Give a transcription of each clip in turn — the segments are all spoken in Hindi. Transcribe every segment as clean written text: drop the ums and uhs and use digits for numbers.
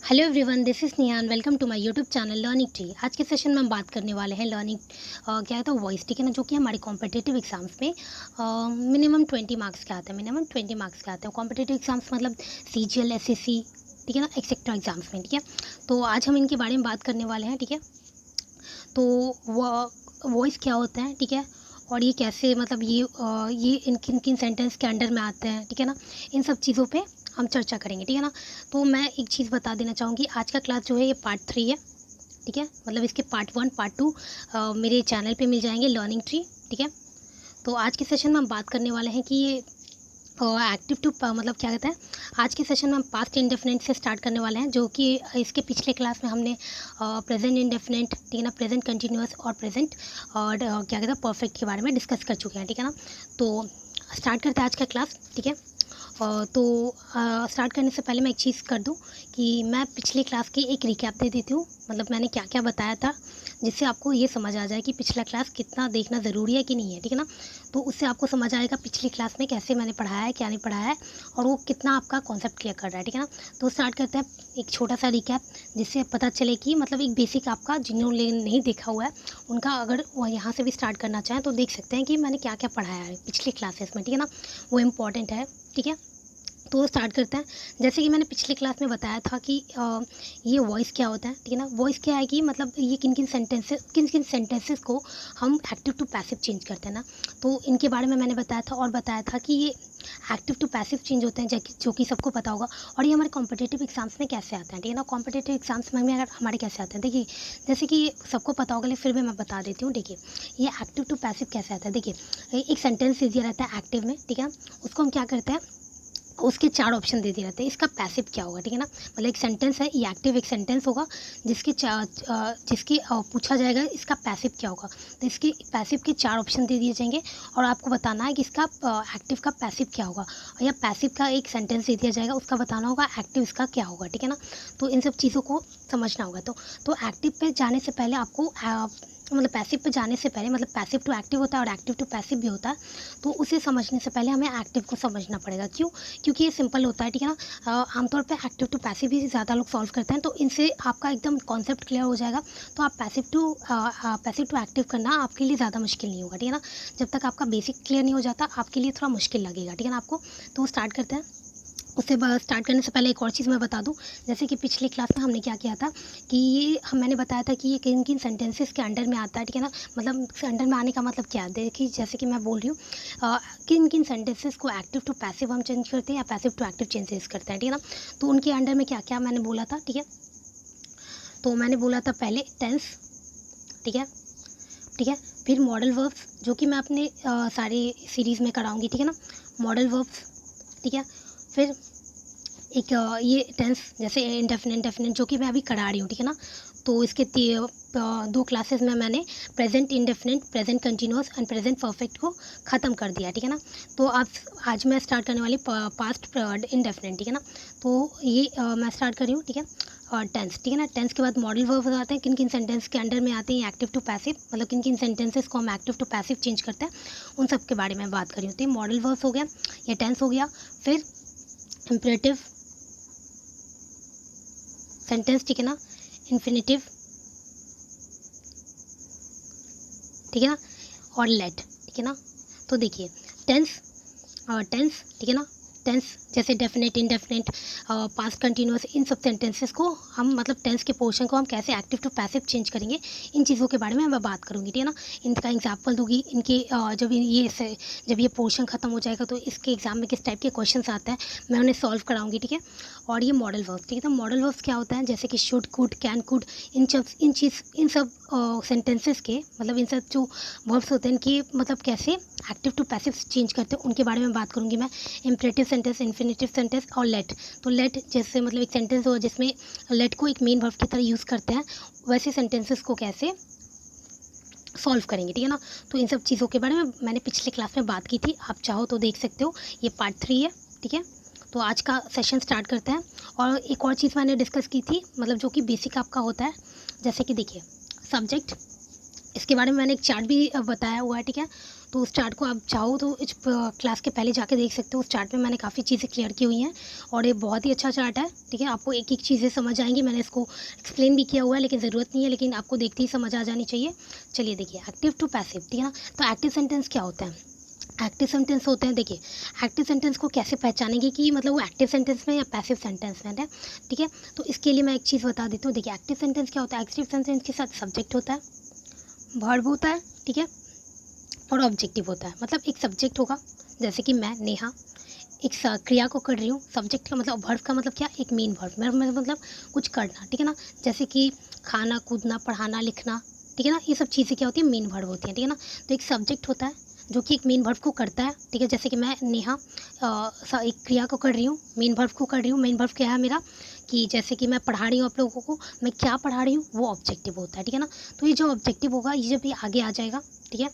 Hello everyone, this is Nihan. Welcome to my YouTube channel learning tree. आज के सेशन में हम बात करने वाले हैं लर्निंग क्या है तो वॉइस, ठीक है ना, जो कि हमारे कॉम्पिटिटिव एग्जाम्स में मिनिमम 20 मार्क्स का आता है। मिनिमम 20 मार्क्स का आता है कॉम्पिटिटिव एग्जाम्स, मतलब सीजीएल, एसएससी, ठीक है ना, एक्सेट्रा एग्जाम्स में, ठीक है। तो आज हम इनके बारे में बात करने वाले हैं, ठीक है। तो वॉइस क्या होता है, ठीक है, और ये कैसे, मतलब ये इन किन किन सेंटेंस के अंडर में आते हैं, ठीक है ना, इन सब चीज़ों पे हम चर्चा करेंगे, ठीक है ना। तो मैं एक चीज़ बता देना चाहूँगी, आज का क्लास जो है ये पार्ट 3 है, ठीक है। मतलब इसके पार्ट 1 पार्ट 2 मेरे चैनल पे मिल जाएंगे, लर्निंग ट्री, ठीक है। तो आज के सेशन में हम बात करने वाले हैं कि ये एक्टिव टू मतलब क्या कहते हैं, आज के सेशन में हम पास्ट इंडेफिनिट से स्टार्ट करने वाले हैं, जो कि इसके पिछले क्लास में हमने प्रेजेंट इंडेफिनिट, ठीक है ना, प्रेजेंट कंटिन्यूअस और प्रेजेंट और क्या कहते हैं परफेक्ट के बारे में डिस्कस कर चुके हैं, ठीक है ना। तो स्टार्ट करते हैं आज का क्लास, ठीक है। तो स्टार्ट करने से पहले मैं एक चीज़ कर दूं कि मैं पिछले क्लास की एक रिकैप दे देती हूँ, मतलब मैंने क्या क्या बताया था, जिससे आपको ये समझ आ जाए कि पिछला क्लास कितना देखना ज़रूरी है कि नहीं है, ठीक है ना। तो उससे आपको समझ आएगा पिछली क्लास में कैसे मैंने पढ़ाया है, क्या नहीं पढ़ाया है, और वो कितना आपका कॉन्सेप्ट क्लियर कर रहा है, ठीक है ना। तो स्टार्ट करते हैं एक छोटा सा रिकैप, जिससे पता चले कि मतलब एक बेसिक आपका जिन्होंने नहीं देखा हुआ है उनका, अगर वो यहाँ से भी स्टार्ट करना चाहें तो देख सकते हैं कि मैंने क्या क्या पढ़ाया है पिछली क्लासेस में, ठीक है ना। वो इम्पॉर्टेंट है, ठीक है। तो स्टार्ट करते हैं। जैसे कि मैंने पिछले क्लास में बताया था कि ये वॉइस क्या होता है, ठीक है ना। वॉइस क्या है कि मतलब ये किन किन सेंटेंसेस को हम एक्टिव टू पैसिव चेंज करते हैं ना। तो इनके बारे में मैंने बताया था, और बताया था कि ये एक्टिव टू पैसिव चेंज होते हैं, जो कि सबको पता होगा। और ये हमारे कॉम्पिटिटिव एग्जाम्स में कैसे आते हैं, ठीक है ना। कॉम्पिटिटिव एग्जाम्स में अगर हमारे कैसे आते हैं, देखिए, जैसे कि सबको पता होगा, लेकिन फिर भी मैं बता देती हूँ। देखिए, ये एक्टिव टू पैसिव कैसे आता है। देखिए, एक सेंटेंस दे दिया रहता है एक्टिव में, ठीक है, उसको हम क्या करते हैं, उसके 4 ऑप्शन दे दिए रहते हैं, इसका पैसिव क्या होगा, ठीक है ना। मतलब एक सेंटेंस है, ये एक्टिव एक सेंटेंस होगा, जिसकी पूछा जाएगा इसका पैसिव क्या होगा। तो इसके पैसिव के 4 ऑप्शन दे दिए जाएंगे, और आपको बताना है कि इसका एक्टिव का पैसिव क्या होगा, या पैसिव का एक सेंटेंस दे दिया जाएगा, उसका बताना होगा एक्टिव इसका क्या होगा, ठीक है ना। तो इन सब चीज़ों को समझना होगा। तो एक्टिव पे जाने से पहले आपको मतलब पैसिव पे जाने से पहले, मतलब पैसिव टू एक्टिव होता है और एक्टिव टू पैसिव भी होता है। तो उसे समझने से पहले हमें एक्टिव को समझना पड़ेगा। क्यों? क्योंकि ये सिंपल होता है, ठीक है ना। आमतौर पे एक्टिव टू पैसिव ही ज़्यादा लोग सॉल्व करते हैं, तो इनसे आपका एकदम कॉन्सेप्ट क्लियर हो जाएगा। तो आप पैसिव टू एक्टिव करना आपके लिए ज़्यादा मुश्किल नहीं होगा, ठीक है ना। जब तक आपका बेसिक क्लियर नहीं हो जाता, आपके लिए थोड़ा मुश्किल लगेगा, ठीक है ना आपको। तो स्टार्ट करते हैं। उससे स्टार्ट करने से पहले एक और चीज़ मैं बता दूं, जैसे कि पिछली क्लास में हमने क्या किया था कि मैंने बताया था कि ये किन किन सेंटेंसेस के अंडर में आता है, ठीक है ना। मतलब अंडर में आने का मतलब क्या है, देखिए, जैसे कि मैं बोल रही हूँ किन किन सेंटेंसेस को एक्टिव टू पैसिव हम चेंज करते हैं या पैसिव टू एक्टिव चेंजेस करते हैं, ठीक है ना। तो उनके अंडर में क्या क्या मैंने बोला था, ठीक है। तो मैंने बोला था पहले टेंस, ठीक है, ठीक है। फिर मॉडल वर्ब्स, जो कि मैं अपने सारे सीरीज़ में कराऊंगी, ठीक है ना, मॉडल वर्ब्स, ठीक है। फिर एक ये टेंस, जैसे इंडेफिनिट डेफिनिट, जो कि मैं अभी करा रही हूँ, ठीक है ना। तो इसके 2 क्लासेस में मैंने present indefinite, present continuous and present perfect को ख़त्म कर दिया, ठीक है ना। तो अब आज मैं स्टार्ट करने वाली पास्ट इंडेफिनिट, ठीक है ना। तो ये मैं स्टार्ट कर रही हूँ, ठीक है। और टेंस, ठीक है ना। टेंस के बाद मॉडल वर्ब आते हैं, किन किन सेंटेंस के अंडर में आते हैं एक्टिव टू पैसिव, मतलब किन किन सेंटेंसेस को हम एक्टिव टू पैसिव चेंज करते हैं, उन सब के बारे में बात कर रही हूँ। तो ये मॉडल वर्ब्स हो गया, ये टेंस हो गया। फिर इम्परेटिव सेंटेंस, ठीक है ना, इन्फिनिटिव, ठीक है ना, और लेट, ठीक है ना। तो देखिए, टेंस टेंस, ठीक है ना, टेंस जैसे डेफिनेट, इंडेफिनेट, पास्ट कंटिन्यूअस, इन सब सेंटेंसेस को हम, मतलब टेंस के पोर्शन को हम कैसे एक्टिव टू पैसिव चेंज करेंगे, इन चीज़ों के बारे में मैं बात करूँगी, ठीक है ना। इनका एग्जाम्पल दूंगी, इनके जब ये पोर्शन ख़त्म हो जाएगा तो इसके एग्जाम में किस टाइप के क्वेश्चन आते हैं मैं उन्हें सॉल्व कराऊंगी, ठीक है। और ये मॉडल वर्ब्स, ठीक है। तो मॉडल वर्ब्स क्या होता है, जैसे कि शुड, कुड, कैन, कुड, इन सब सेंटेंसेस के, मतलब इन सब जो वर्ब्स होते हैं इनकी मतलब कैसे एक्टिव टू पैसिव चेंज करते हैं, उनके बारे में बात करूँगी मैं। इम्परेटिव सेंटेंस, इन्फिनिटिव सेंटेंस और लेट। तो लेट जैसे मतलब एक सेंटेंस हो जिसमें लेट को एक मेन वर्ब की तरह यूज़ करते हैं, वैसे सेंटेंसेस को कैसे सॉल्व करेंगे, ठीक है ना। तो इन सब चीज़ों के बारे में मैंने पिछले क्लास में बात की थी, आप चाहो तो देख सकते हो। ये पार्ट 3 है, ठीक है। तो आज का सेशन स्टार्ट करते हैं। और एक और चीज़ मैंने डिस्कस की थी, मतलब जो कि बेसिक आपका होता है, जैसे कि देखिए, सब्जेक्ट, इसके बारे में मैंने एक चार्ट भी बताया हुआ है, ठीक है। तो उस चार्ट को आप चाहो तो इस क्लास के पहले जाके देख सकते हो। उस चार्ट में मैंने काफ़ी चीज़ें क्लियर की हुई हैं और ये बहुत ही अच्छा चार्ट है, ठीक है। आपको एक एक चीज़ें समझ आएंगी, मैंने इसको एक्सप्लेन भी किया हुआ है लेकिन ज़रूरत नहीं है, लेकिन आपको देखते ही समझ आ जानी चाहिए। चलिए देखिए, एक्टिव टू पैसिव, ठीक है ना। तो एक्टिव सेंटेंस क्या होता है? एक्टिव सेंटेंस होते हैं, देखिए एक्टिव सेंटेंस को कैसे पहचानेंगे कि मतलब वो एक्टिव सेंटेंस में या पैसिव सेंटेंस में है, ठीक है। तो इसके लिए मैं एक चीज़ बता देती हूँ। देखिए एक्टिव सेंटेंस क्या होता है? एक्टिव सेंटेंस के साथ सब्जेक्ट होता है, वर्ब होता है, ठीक है, और ऑब्जेक्टिव होता है। मतलब एक सब्जेक्ट होगा, जैसे कि मैं नेहा एक क्रिया को कर रही हूँ। सब्जेक्ट का मतलब, वर्ब का मतलब क्या? एक मेन वर्ब मतलब कुछ करना, ठीक है ना। जैसे कि खाना, कूदना, पढ़ाना, लिखना, ठीक है ना। ये सब चीज़ें क्या होती है? मेन वर्ब होती हैं, ठीक है ना। तो एक सब्जेक्ट होता है जो कि एक मेन वर्ब को करता है, ठीक है। जैसे कि मैं नेहा एक क्रिया को कर रही हूँ, मेन वर्ब को कर रही हूँ। मेन वर्ब क्या है मेरा? कि जैसे कि मैं पढ़ा रही हूँ आप लोगों को, मैं क्या पढ़ा रही हूँ, वो ऑब्जेक्टिव होता है, ठीक है ना। तो ये जो ऑब्जेक्टिव होगा, ये जब ये आगे आ जाएगा, ठीक है,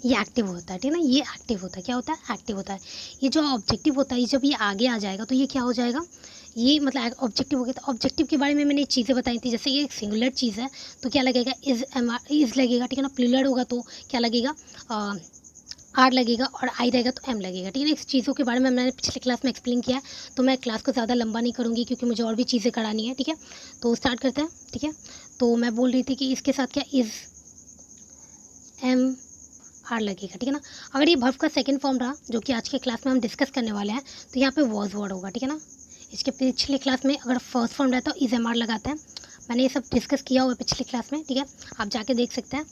ये एक्टिव होता है, ठीक है ना। ये एक्टिव होता है, क्या होता है? एक्टिव होता है। ये जो ऑब्जेक्टिव होता है, जब ये आगे आ जाएगा तो ये क्या हो जाएगा? ये मतलब ऑब्जेक्टिव हो गया। तो ऑब्जेक्टिव के बारे में मैंने चीज़ें बताई थी, जैसे ये एक सिंगुलर चीज़ है तो क्या लगेगा? इज़ लगेगा, ठीक है ना। प्लूरल होगा तो क्या लगेगा? आर लगेगा, और आई रहेगा तो एम लगेगा, ठीक है ना। इस चीज़ों के बारे में मैंने पिछले क्लास में एक्सप्लेन किया है, तो मैं क्लास को ज़्यादा लंबा नहीं करूँगी क्योंकि मुझे और भी चीज़ें करानी है, ठीक है। तो स्टार्ट करते हैं, ठीक है। तो मैं बोल रही थी कि इसके साथ क्या इज़, एम, आर लगेगा, ठीक है ना। अगर ये वर्ब का सेकंड फॉर्म रहा, जो कि आज के क्लास में हम डिस्कस करने वाले हैं, तो यहाँ पे वॉज वर्ड होगा, ठीक है ना। इसके पिछले क्लास में अगर फर्स्ट फॉर्म रहता है तो इज एम आर लगाते हैं, मैंने ये सब डिस्कस किया हुआ है पिछले क्लास में, ठीक है। आप जाके देख सकते हैं।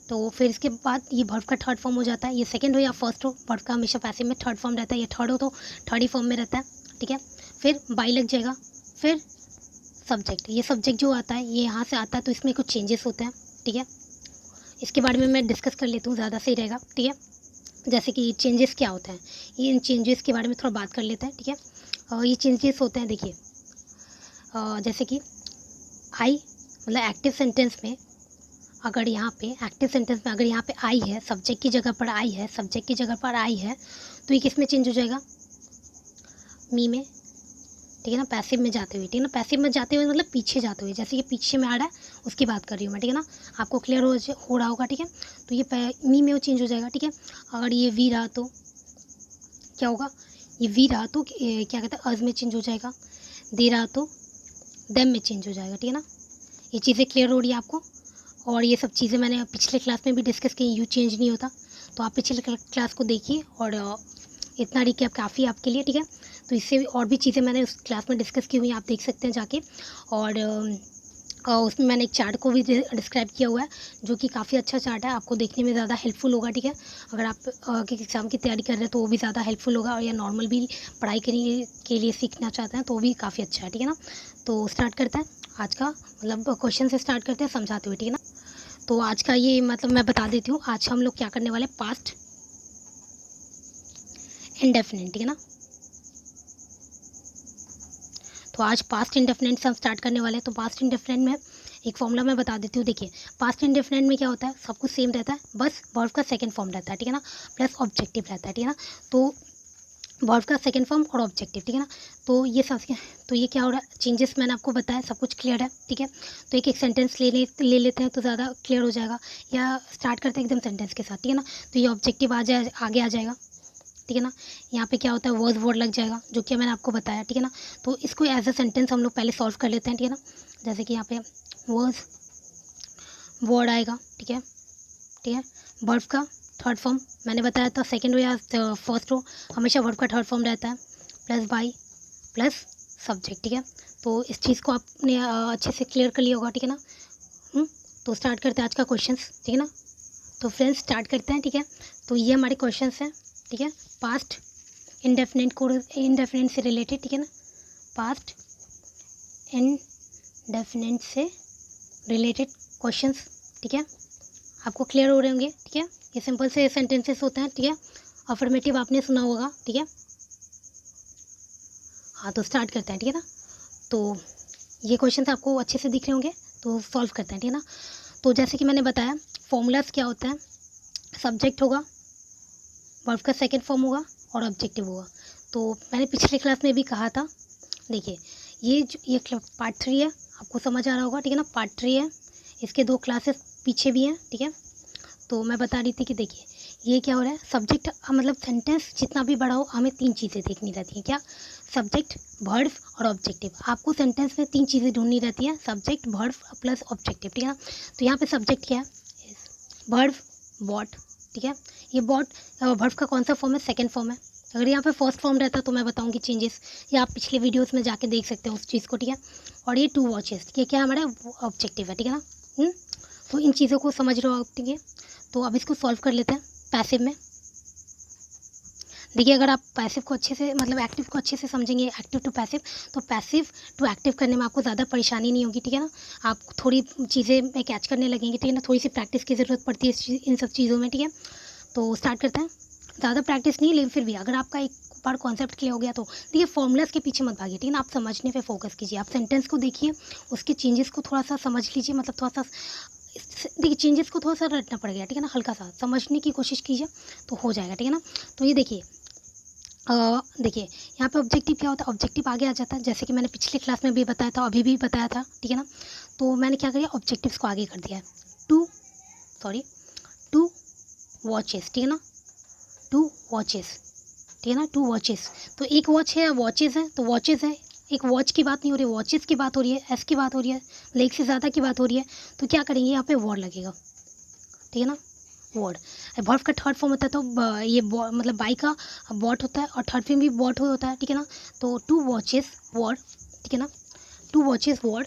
तो फिर इसके बाद ये वर्ब का थर्ड फॉर्म हो जाता है। ये सेकंड हो या फर्स्ट हो, वर्ब का हमेशा पैसिव में थर्ड फॉर्म रहता है। ये थर्ड हो तो थर्ड ही फॉर्म में रहता है, ठीक है। फिर बाई लग जाएगा, फिर सब्जेक्ट। ये सब्जेक्ट जो आता है ये यहाँ से आता है, तो इसमें कुछ चेंजेस होते हैं, ठीक है। इसके बारे में मैं डिस्कस कर लेती हूँ, ज़्यादा सही रहेगा, ठीक है। जैसे कि चेंजेस क्या होते हैं, ये इन चेंजेस के बारे में थोड़ा बात कर लेते हैं, ठीक है। और ये चेंजेस होते हैं, देखिए जैसे कि आई मतलब एक्टिव सेंटेंस में, अगर यहाँ पे एक्टिव सेंटेंस में अगर यहाँ पे आई है, सब्जेक्ट की जगह पर आई है, सब्जेक्ट की जगह पर आई है, तो ये किस में चेंज हो जाएगा? मी में, ठीक है ना। पैसिव में जाते हुए, ठीक है ना। पैसिव में जाते हुए मतलब पीछे जाते हुए, जैसे ये पीछे में आ रहा है उसकी बात कर रही हूँ मैं, ठीक है ना। आपको क्लियर हो रहा होगा, ठीक है। तो ये मी में वो चेंज हो जाएगा, ठीक है। अगर ये वी रहा तो क्या होगा? ये वी रहा तो क्या कहते हैं, अज में चेंज हो जाएगा। दे रहा तो देम में चेंज हो जाएगा, ठीक है ना। ये चीज़ें क्लियर हो रही है आपको? और ये सब चीज़ें मैंने पिछले क्लास में भी डिस्कस की, यू चेंज नहीं होता, तो आप पिछले क्लास को देखिए। और इतना रिकैप काफ़ी है आपके लिए, ठीक है। तो इससे भी और भी चीज़ें मैंने उस क्लास में डिस्कस की हुई हैं, आप देख सकते हैं जाके। और उसमें मैंने एक चार्ट को भी डिस्क्राइब किया हुआ है, जो कि काफ़ी अच्छा चार्ट है, आपको देखने में ज़्यादा हेल्पफुल होगा, ठीक है। अगर आप एग्ज़ाम की तैयारी कर रहे हैं तो वो भी ज़्यादा हेल्पफुल होगा, और या नॉर्मल भी पढ़ाई के लिए सीखना चाहते हैं तो वो भी काफ़ी अच्छा है, ठीक है ना। तो स्टार्ट करते हैं आज का, मतलब क्वेश्चन से स्टार्ट करते हैं समझाते हुए, ठीक है ना। तो आज का ये मतलब मैं बता देती हूँ, आज हम लोग क्या करने वाले हैं, पास्ट इंडेफिनिट, ठीक है ना। तो आज पास्ट इंडेफिनिट से हम स्टार्ट करने वाले हैं। तो पास्ट इंडेफिनिट में एक फॉर्मूला मैं बता देती हूँ। देखिए पास्ट इंडेफिनिट में क्या होता है, सब कुछ सेम रहता है, बस वर्ब का सेकंड फॉर्म रहता है, ठीक है ना, प्लस ऑब्जेक्टिव रहता है, ठीक है ना। तो वर्ब का सेकंड फॉर्म और ऑब्जेक्टिव, ठीक है ना। तो ये सब, तो ये क्या हो रहा है, चेंजेस मैंने आपको बताया, सब कुछ क्लियर है, ठीक है। तो एक एक सेंटेंस ले लेते हैं तो ज़्यादा क्लियर हो जाएगा, या स्टार्ट करते हैं एकदम सेंटेंस के साथ, ठीक है ना। तो ये ऑब्जेक्टिव आगे आ जाएगा, ठीक है ना। यहाँ पे क्या होता है, वर्ड वर्ड लग जाएगा, जो कि मैंने आपको बताया, ठीक है ना। तो इसको एज अ सेंटेंस हम लोग पहले सॉल्व कर लेते हैं, ठीक है ना। जैसे कि यहाँ पे वर्ड वर्ड आएगा, ठीक है, ठीक है। वर्ब का थर्ड फॉर्म मैंने बताया था, सेकंड हो या फर्स्ट हो, हमेशा वर्ब का थर्ड फॉर्म रहता है, प्लस बाई प्लस सब्जेक्ट, ठीक है। तो इस चीज़ को आपने अच्छे से क्लियर कर लिया होगा, ठीक है ना। तो स्टार्ट करते हैं आज का क्वेश्चन, ठीक है ना। तो फ्रेंड्स स्टार्ट करते हैं, ठीक है। तो ये हमारे क्वेश्चन हैं, ठीक है। पास्ट इंडेफिनिट से रिलेटेड, ठीक है ना, पास्ट इंडेफिनिट से रिलेटेड क्वेश्चंस, ठीक है। आपको क्लियर हो रहे होंगे, ठीक है। ये सिंपल से सेंटेंसेस होते हैं, ठीक है। अफर्मेटिव आपने सुना होगा, ठीक है। हाँ तो स्टार्ट करते हैं, ठीक है ना। तो ये क्वेश्चन आपको अच्छे से दिख रहे होंगे, तो सॉल्व करते हैं, ठीक है ना। तो जैसे कि मैंने बताया, फॉर्मूलाज क्या होता है, सब्जेक्ट होगा, वर्ब का सेकंड फॉर्म होगा और ऑब्जेक्टिव होगा। तो मैंने पिछले क्लास में भी कहा था, देखिए ये पार्ट 3 है, आपको समझ आ रहा होगा, ठीक है ना। पार्ट 3 है, इसके 2 क्लासेस पीछे भी हैं, ठीक है। तो मैं बता रही थी कि देखिए ये क्या हो रहा है, सब्जेक्ट मतलब सेंटेंस जितना भी बड़ा हो हमें 3 चीज़ें देखनी रहती हैं। क्या? सब्जेक्ट, वर्ब और ऑब्जेक्टिव। आपको सेंटेंस में 3 चीज़ें ढूंढनी रहती हैं, सब्जेक्ट, वर्ब प्लस ऑब्जेक्टिव, ठीक है ना। तो यहाँ पे सब्जेक्ट क्या है, वर्ब, वॉट, ठीक है। ये वॉट वर्ब का कौन सा फॉर्म है, सेकेंड फॉर्म है। अगर यहाँ पे फर्स्ट फॉर्म रहता तो मैं बताऊँगी चेंजेस, या आप पिछले वीडियोज़ में जाके देख सकते हो उस चीज़ को, ठीक है। और ये 2 वॉचेस, ये क्या है हमारा ऑब्जेक्टिव है, ठीक है ना। तो इन चीज़ों को समझ रहे हो आप, ठीक है। तो अब इसको सॉल्व कर लेते हैं पैसिव में। देखिए, अगर आप पैसिव को अच्छे से मतलब एक्टिव को अच्छे से समझेंगे, एक्टिव टू पैसिव, तो पैसिव टू एक्टिव करने में आपको ज़्यादा परेशानी नहीं होगी, ठीक है ना। आप थोड़ी चीज़ें में कैच करने लगेंगे, ठीक है ना। थोड़ी सी प्रैक्टिस की ज़रूरत पड़ती है इन सब चीज़ों में, ठीक है। तो स्टार्ट करते हैं। ज़्यादा प्रैक्टिस नहीं, लेकिन फिर भी अगर आपका एक बार कॉन्सेप्ट क्लियर हो गया तो देखिए, फॉर्मूलाज के पीछे मत भागिए, ठीक है ना। आप समझने पे फोकस कीजिए, आप सेंटेंस को देखिए, उसके चेंजेस को थोड़ा सा समझ लीजिए, मतलब थोड़ा सा देखिए चेंजेस को थोड़ा सा रटना पड़ेगा, ठीक है ना। हल्का सा समझने की कोशिश कीजिए तो हो जाएगा, ठीक है ना। तो ये देखिए, देखिए यहाँ पे ऑब्जेक्टिव क्या होता है, ऑब्जेक्टिव आगे आ जाता है, जैसे कि मैंने पिछले क्लास में भी बताया था, अभी भी बताया था, ठीक है ना। तो मैंने क्या किया, ऑब्जेक्टिव्स को आगे कर दिया है। टू वॉचेस, ठीक है ना, 2 वॉचेस, ठीक है ना, 2 वॉचेस। तो एक वॉच है या वॉचेस है, तो वॉचेस है। एक वॉच की बात नहीं हो रही है, वॉचेस की बात हो रही है, एस की बात हो रही है, लेग से ज़्यादा की बात हो रही है। तो क्या करेंगे, यहाँ पे वर्ड लगेगा, ठीक है ना, वर्ड। वर्ब का थर्ड फॉर्म होता है, तो ये मतलब बाई का बॉट होता है, और थर्ड फॉर्म भी बॉट होता है, ठीक है ना। तो 2 वॉचेस वर्ड, ठीक है ना, 2 वॉचेस वर्ड,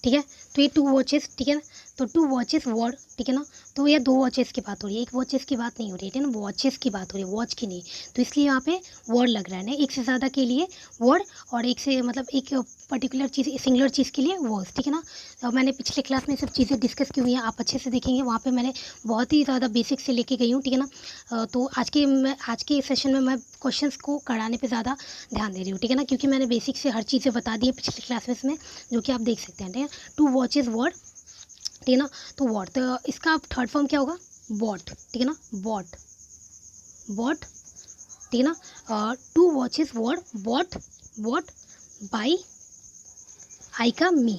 ठीक है। तो ये 2 वॉचेस, ठीक है ना, तो 2 वॉचेस वर्ड, ठीक है ना। तो ये 2 वॉचेस की बात हो रही है, एक वॉचेस की बात नहीं हो रही है, ठीक है ना, वॉचेस की बात हो रही है, वॉच की नहीं। तो इसलिए यहाँ पे वर्ड लग रहा है ना, एक से ज़्यादा के लिए वर्ड, और एक से मतलब एक पर्टिकुलर चीज़, सिंगुलर चीज़ के लिए वर्ड्स, ठीक है ना। तो मैंने पिछले क्लास में सब चीज़ें डिस्कस की हुई हैं, आप अच्छे से देखेंगे, वहाँ पे मैंने बहुत ही ज़्यादा बेसिक से लेके गई हूँ, ठीक है ना। तो आज के सेशन में मैं क्वेश्चंस को कराने पे ज़्यादा ध्यान दे रही हूँ, ठीक है ना, क्योंकि मैंने बेसिक से हर चीज़ें बता दी है पिछले क्लासेस में, जो कि आप देख सकते हैं, ठीक है। 2 वॉचेस वर्ड, ठीक है ना। तो वॉट, तो इसका थर्ड फॉर्म क्या होगा, बॉट, ठीक है ना, बॉट, बॉट, ठीक है ना। 2 watches were bought, bought by I का मी।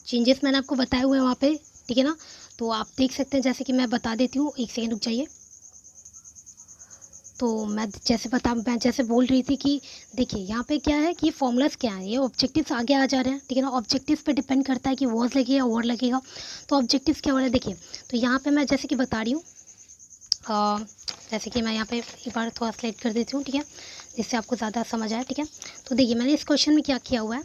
चेंजेस मैंने आपको बताए हुए हैं वहाँ पे, ठीक है ना। तो आप देख सकते हैं, जैसे कि मैं बता देती हूँ, एक सेकेंड रुक जाइए। तो मैं जैसे बोल रही थी कि देखिए यहाँ पे क्या है कि फॉर्मूलाज क्या है, ये ऑब्जेक्टिव्स आगे आ जा रहे हैं, ठीक है ना। ऑब्जेक्टिव्स पे डिपेंड करता है कि वर्ड्स लगेगा या वर्ड लगेगा। तो ऑब्जेक्टिव्स क्या हो रहा है, देखिए, तो यहाँ पे मैं जैसे कि बता रही हूँ, जैसे कि मैं यहाँ पे एक बार थोड़ा स्लाइड कर देती हूँ, ठीक है, जिससे आपको ज़्यादा समझ आए, ठीक है। तो देखिए, मैंने इस क्वेश्चन में क्या किया हुआ है,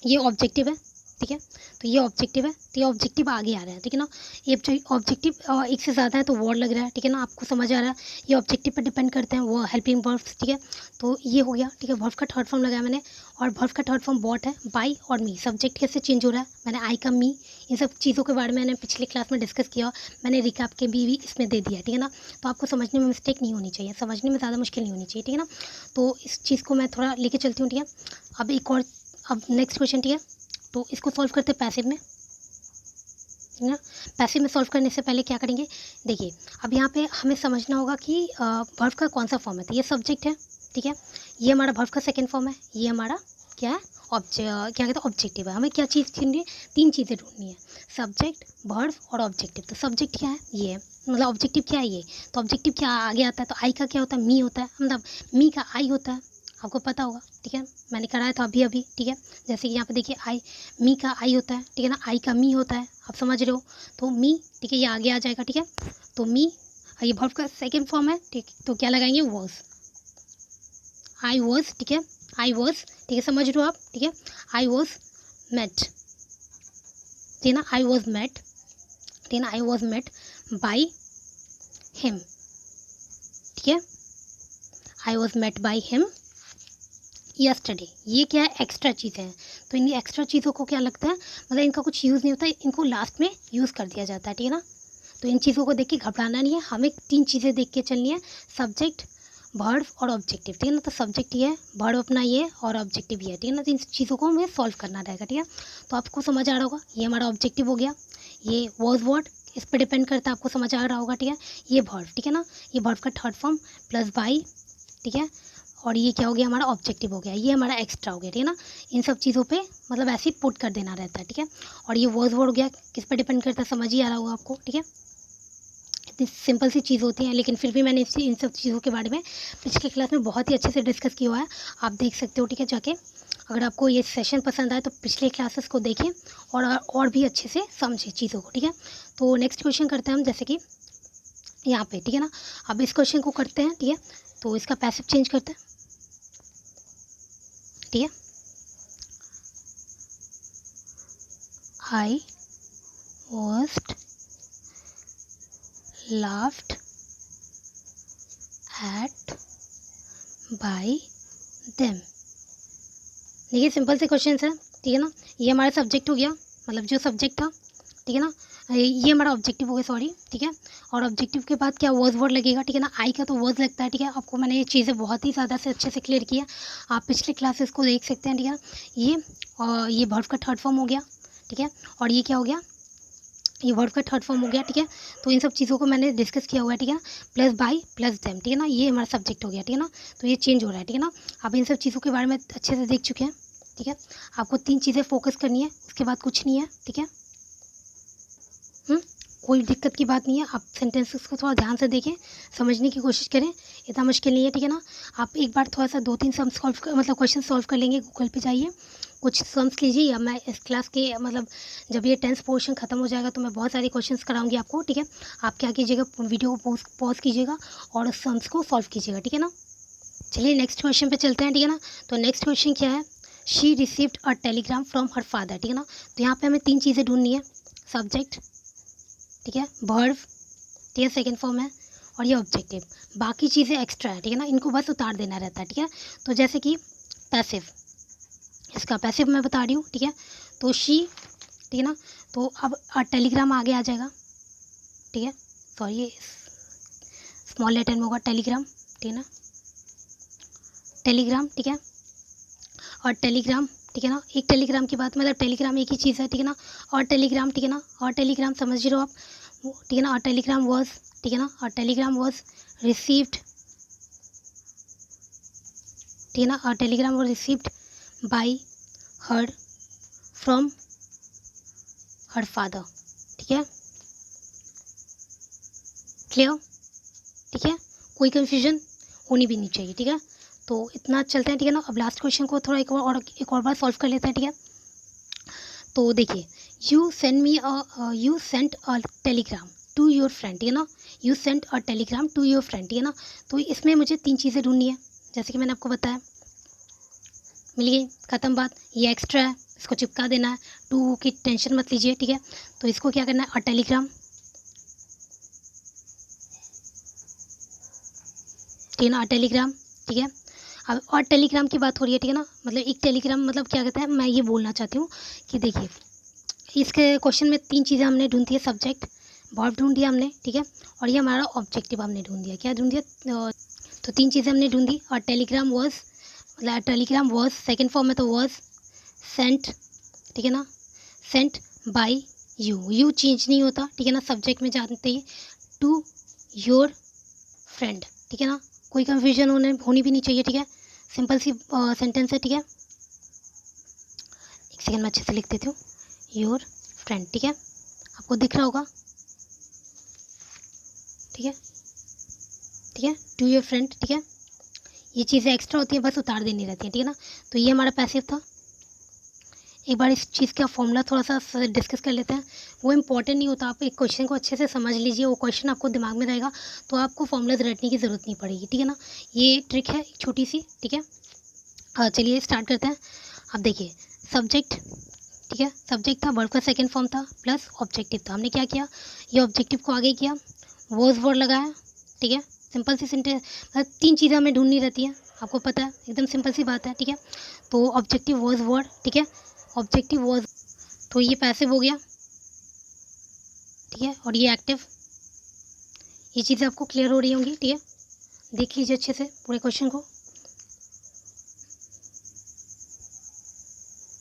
ये ऑब्जेक्टिव है, ठीक है। तो ये ऑब्जेक्टिव है, तो ये ऑब्जेक्टिव आगे आ रहा है, ठीक है ना। ये ऑब्जेक्टिव एक से ज़्यादा है तो वर्ड लग रहा है, ठीक है ना, आपको समझ आ रहा है। ये ऑब्जेक्टिव पर डिपेंड करते हैं, वो हेल्पिंग वर्ब्स, ठीक है। तो ये हो गया, ठीक है, वर्ब का थर्ड फॉर्म लगाया मैंने, और वर्ब का थर्ड फॉर्म बॉट है, बाई और मी। सब्जेक्ट कैसे चेंज हो रहा है, मैंने आई का मी, इन सब चीज़ों के बारे में मैंने पिछले क्लास में डिस्कस किया, मैंने रिकैप के भी इसमें दे दिया, ठीक है ना। तो आपको समझने में मिस्टेक नहीं होनी चाहिए, समझने में ज़्यादा मुश्किल नहीं होनी चाहिए, ठीक है ना। तो इस चीज़ को मैं थोड़ा लेके चलती हूँ, ठीक है। अब एक और, अब नेक्स्ट क्वेश्चन, ठीक है। तो इसको सॉल्व करते हैं पैसिव में, है ना। पैसिव में सॉल्व करने से पहले क्या करेंगे, देखिए, अब यहाँ पे हमें समझना होगा कि वर्ब का कौन सा फॉर्म है। तो ये सब्जेक्ट है, ठीक है, ये हमारा वर्ब का सेकंड फॉर्म है, ये हमारा क्या है, क्या कहते हैं, ऑब्जेक्टिव है। हमें क्या चीज़ ढूंढनी है, 3 चीज़ें ढूंढनी है, सब्जेक्ट, वर्ब और ऑब्जेक्टिव। तो सब्जेक्ट क्या है, ये है, मतलब ऑब्जेक्टिव क्या है, ये। तो ऑब्जेक्टिव क्या आगे आता है, तो आई का क्या होता है, मी होता है, मतलब मी का आई होता है, आपको पता होगा, ठीक है, मैंने कराया था अभी अभी, ठीक है। जैसे कि यहाँ पे देखिए, आई, मी का आई होता है, ठीक है ना, आई का मी होता है, आप समझ रहे हो। तो मी, ठीक है, ये आगे आ जाएगा, ठीक है। तो मी, ये वर्ब का सेकंड फॉर्म है, ठीक, तो क्या लगाएंगे, वॉज, आई वॉज, ठीक है, आई वॉज, ठीक है, समझ रहे हो आप, ठीक है। आई वॉज मेट, ठीक है ना, आई वॉज मेट, ठीक है ना, I was met by him, ठीक है, I was met by him yesterday. ये क्या है, एक्स्ट्रा चीज़ें हैं। तो इन एक्स्ट्रा चीज़ों को क्या लगता है, मतलब इनका कुछ यूज़ नहीं होता है, इनको लास्ट में यूज़ कर दिया जाता है, ठीक है ना। तो इन चीज़ों को देख के घबराना नहीं है, हमें 3 चीज़ें देख के चलनी है, सब्जेक्ट, वर्ब और ऑब्जेक्टिव, ठीक है ना। तो सब्जेक्ट ये है, वर्ब अपना ये है, और ऑब्जेक्टिव ये है, ठीक है ना। तो इन चीज़ों को हमें सॉल्व करना रहेगा, ठीक है। तो आपको समझ आ रहा होगा, ये हमारा ऑब्जेक्टिव हो गया, ये वॉज वर्ड, इस पर डिपेंड करता है, आपको समझ आ रहा होगा, ठीक है। ये वर्ब, ठीक है ना, ये वर्ब का थर्ड फॉर्म प्लस बाई, ठीक है, और ये क्या हो गया, हमारा ऑब्जेक्टिव हो गया, ये हमारा एक्स्ट्रा हो गया, ठीक है ना। इन सब चीज़ों पे मतलब ऐसे ही पुट कर देना रहता है, ठीक है। और ये वर्ड हो गया, किस पर डिपेंड करता है, समझ ही आ रहा होगा आपको, ठीक है। कितनी सिंपल सी चीज़ होती हैं, लेकिन फिर भी मैंने इन सब चीज़ों के बारे में पिछले क्लास में बहुत ही अच्छे से डिस्कस किया हुआ है, आप देख सकते हो, ठीक है, जाके। अगर आपको ये सेशन पसंद आए तो पिछले क्लासेस को देखें और भी अच्छे से समझें चीज़ों को, ठीक है। तो नेक्स्ट क्वेश्चन करते हैं हम, जैसे कि यहाँ पे, ठीक है ना। अब इस क्वेश्चन को करते हैं, ठीक है। तो इसका पैसिव चेंज करते हैं, ठीक है। आई was laughed at by them। देखिए सिंपल से क्वेश्चन है, ठीक है ना। ये हमारा सब्जेक्ट हो गया, मतलब जो सब्जेक्ट था, ठीक है ना। ये हमारा ऑब्जेक्टिव हो गया, सॉरी, ठीक है। और ऑब्जेक्टिव के बाद क्या वर्ड वर्ड लगेगा, ठीक है ना। आई का तो वर्ड लगता है, ठीक है। आपको मैंने ये चीज़ें बहुत ही ज़्यादा से अच्छे से क्लियर किया, आप पिछले क्लासेस को देख सकते हैं, ठीक है। ये वर्ब का थर्ड फॉर्म हो गया, ठीक है। और ये क्या हो गया, ये वर्ब का थर्ड फॉर्म हो गया, ठीक है। तो इन सब चीज़ों को मैंने डिस्कस किया हुआ है, ठीक है। प्लस बाई प्लस देम, ठीक है ना। ये हमारा सब्जेक्ट हो गया, ठीक है ना। तो ये चेंज हो रहा है, ठीक है ना। आप इन सब चीज़ों के बारे में अच्छे से देख चुके हैं, ठीक है। आपको 3 चीज़ें फोकस करनी है, उसके बाद कुछ नहीं है, ठीक है। कोई दिक्कत की बात नहीं है, आप सेंटेंसेस को थोड़ा ध्यान से देखें, समझने की कोशिश करें, इतना मुश्किल नहीं है, ठीक है ना। आप एक बार थोड़ा सा 2-3 सम सॉल्व मतलब क्वेश्चन सॉल्व कर लेंगे, गूगल पे जाइए, कुछ सम्स कीजिए, या मैं इस क्लास के मतलब जब ये 10th पोर्शन ख़त्म हो जाएगा तो मैं बहुत सारे क्वेश्चंस कराऊंगी आपको, ठीक है। आप क्या कीजिएगा, वीडियो को पॉज कीजिएगा और उस सम्स को सॉल्व कीजिएगा, ठीक है ना। चलिए नेक्स्ट क्वेश्चन पे चलते हैं, ठीक है ना। तो नेक्स्ट क्वेश्चन क्या है, she received a Telegram from her father, ठीक है ना। तो यहाँ पे हमें 3 चीज़ें ढूंढनी है, सब्जेक्ट, ठीक है, वर्ब, ठीक है, सेकेंड फॉर्म है, और ये ऑब्जेक्टिव। बाकी चीज़ें एक्स्ट्रा है, ठीक है ना, इनको बस उतार देना रहता है, ठीक है। तो जैसे कि पैसिव, इसका पैसिव मैं बता रही हूँ, ठीक है। तो शी, ठीक है ना। तो अब टेलीग्राम आगे आ जाएगा, ठीक है, सॉरी ये स्मॉल लेटर में होगा, टेलीग्राम, ठीक है ना, टेलीग्राम, ठीक है। और टेलीग्राम, ठीक है ना, एक टेलीग्राम की बात, मतलब टेलीग्राम एक ही चीज़ है, ठीक है ना। और टेलीग्राम, ठीक है ना, और टेलीग्राम समझ रहे हो आप, ठीक है ना। और टेलीग्राम वॉज, ठीक है ना, और टेलीग्राम वॉज रिसीव्ड, ठीक है ना। और Telegram was received by her from her father, ठीक है, क्लियर, ठीक है। कोई कन्फ्यूजन होनी भी नहीं चाहिए, ठीक है। तो इतना चलते हैं, ठीक है ना। अब लास्ट क्वेश्चन को थोड़ा एक और बार सॉल्व कर लेते हैं, ठीक है। तो देखिए, you sent a telegram to your friend, ठीक है ना। You sent a telegram to your friend, ठीक है ना। तो इसमें मुझे 3 चीज़ें ढूंढनी है, जैसे कि मैंने आपको बताया, मिल गई, ख़त्म बात। ये एक्स्ट्रा है, इसको चिपका देना है, टू की टेंशन मत लीजिए, ठीक है। तो इसको क्या करना है, अ टेलीग्राम, ठीक है ना, अ टेलीग्राम, ठीक है। अब और टेलीग्राम की बात हो रही है, ठीक है ना, मतलब एक टेलीग्राम मतलब क्या कहते हैं, मैं ये बोलना चाहती हूँ कि देखिए, इसके क्वेश्चन में 3 चीज़ें हमने ढूंढ दी है, सब्जेक्ट, वर्ब ढूंढ दिया हमने, ठीक है। और ये हमारा ऑब्जेक्टिव हमने ढूंढ दिया, क्या ढूंढ दिया, तो 3 चीज़ें हमने ढूंढी। और टेलीग्राम वॉज, मतलब टेलीग्राम वॉज सेकेंड फॉर्म में तो वॉज सेंट, ठीक है ना, सेंट बाय यू चेंज नहीं होता, ठीक है ना, सब्जेक्ट में जानते ही, टू योर फ्रेंड, ठीक है ना। कोई कन्फ्यूजन होनी भी नहीं चाहिए, ठीक है। सिंपल सी सेंटेंस है, ठीक है। एक सेकेंड में अच्छे से लिख देती हूँ, योर फ्रेंड, ठीक है, आपको दिख रहा होगा, ठीक है, ठीक है, टू योर फ्रेंड, ठीक है। ये चीज़ें एक्स्ट्रा होती हैं, बस उतार देनी रहती हैं, ठीक है ना। तो ये हमारा पैसिव था। एक बार इस चीज़ का फॉर्मूला थोड़ा सा डिस्कस कर लेते हैं, वो इंपॉर्टेंट नहीं होता, आप एक क्वेश्चन को अच्छे से समझ लीजिए, वो क्वेश्चन आपको दिमाग में रहेगा, तो आपको फॉर्मूलाज रटने की ज़रूरत नहीं पड़ेगी, ठीक है ना। ये ट्रिक है छोटी सी, ठीक है। चलिए स्टार्ट करते हैं। अब देखिए, सब्जेक्ट, ठीक है, सब्जेक्ट था, वर्ब का सेकंड फॉर्म था, प्लस ऑब्जेक्टिव था। हमने क्या किया, ये ऑब्जेक्टिव को आगे किया, वॉज वर्ड लगाया, ठीक है। सिंपल सी सेंटेंस, मतलब 3 चीज़ें हमें ढूंढनी रहती है, आपको पता है, एकदम सिंपल सी बात है, ठीक है। तो ऑब्जेक्टिव वॉज वर्ड, ठीक है, ऑब्जेक्टिव वॉज, तो ये पैसिव हो गया, ठीक है। और ये एक्टिव, ये चीज़ें आपको क्लियर हो रही होंगी, ठीक है। देख लीजिए अच्छे से पूरे क्वेश्चन को,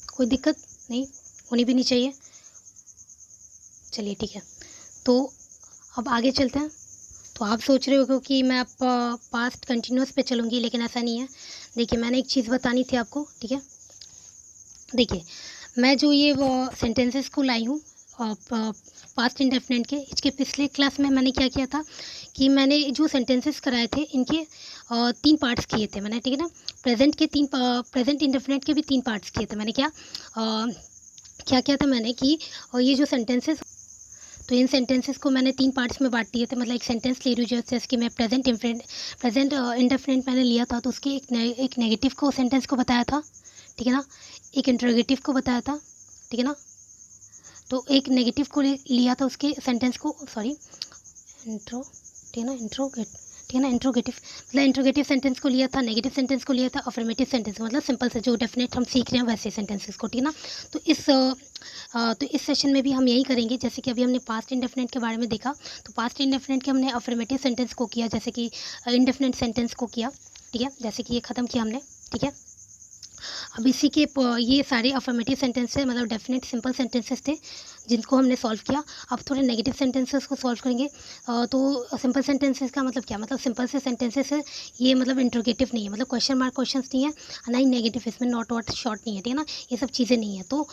कोई दिक्कत नहीं होनी भी नहीं चाहिए। चलिए ठीक है, तो अब आगे चलते हैं। तो आप सोच रहे हो कि मैं आप पास्ट कंटिन्यूस पे चलूँगी, लेकिन ऐसा नहीं है। देखिए, मैंने एक चीज़ बतानी थी आपको, ठीक है। देखिए, मैं जो ये वो सेंटेंसेस को लाई हूँ पास्ट इंडेफिनिट के। इसके पिछले क्लास में मैंने क्या किया था कि मैंने जो सेंटेंसेस कराए थे इनके 3 पार्ट्स किए थे मैंने, ठीक है ना। प्रेजेंट इंडेफिनिट के भी 3 पार्ट्स किए थे मैंने। क्या किया था मैंने कि ये जो सेंटेंसेस, तो इन सेंटेंसेस को मैंने 3 पार्ट्स में बांट दिए थे। मतलब एक सेंटेंस ले रही हूँ जैसे कि मैं प्रेजेंट इंडेफिनिट मैंने लिया था, तो उसके एक नेगेटिव को सेंटेंस को बताया था, ठीक है ना। एक इंट्रोगेटिव को बताया था, ठीक है ना। तो एक नेगेटिव को लिया था उसके सेंटेंस को, सॉरी ठीक है ना, इंट्रोगेटिव मतलब इंट्रोगेटिव सेंटेंस को लिया था, नेगेटिव सेंटेंस को लिया था, अफर्मेटिव सेंटेंस मतलब सिंपल से जो डेफिनेट हम सीख रहे हैं वैसे सेंटेंसेस को, ठीक है ना। तो इस सेशन में भी हम यही करेंगे। जैसे कि अभी हमने पास्ट इंडेफिनिट के बारे में देखा, तो पास्ट इंडेफिनिट के हमने अफर्मेटिव सेंटेंस को किया, जैसे कि इंडेफिनिट सेंटेंस को किया, ठीक है। जैसे कि ये ख़त्म किया हमने, ठीक है। अब इसी के ये सारे अफर्मेटिव सेंटेंस है, मतलब डेफिनेट सिंपल सेंटेंसेस थे जिनको हमने सॉल्व किया। अब थोड़े नेगेटिव सेंटेंसेस को सॉल्व करेंगे। तो सिंपल सेंटेंसेस का मतलब क्या, मतलब सिंपल से सेंटेंसेस है ये, मतलब इंट्रोगेटिव नहीं है, मतलब क्वेश्चन मार्क क्वेश्चंस नहीं है, ना ही नेगेटिव, इसमें नॉट वॉट शॉर्ट नहीं है, ठीक है ना। ये सब चीज़ें नहीं है। तो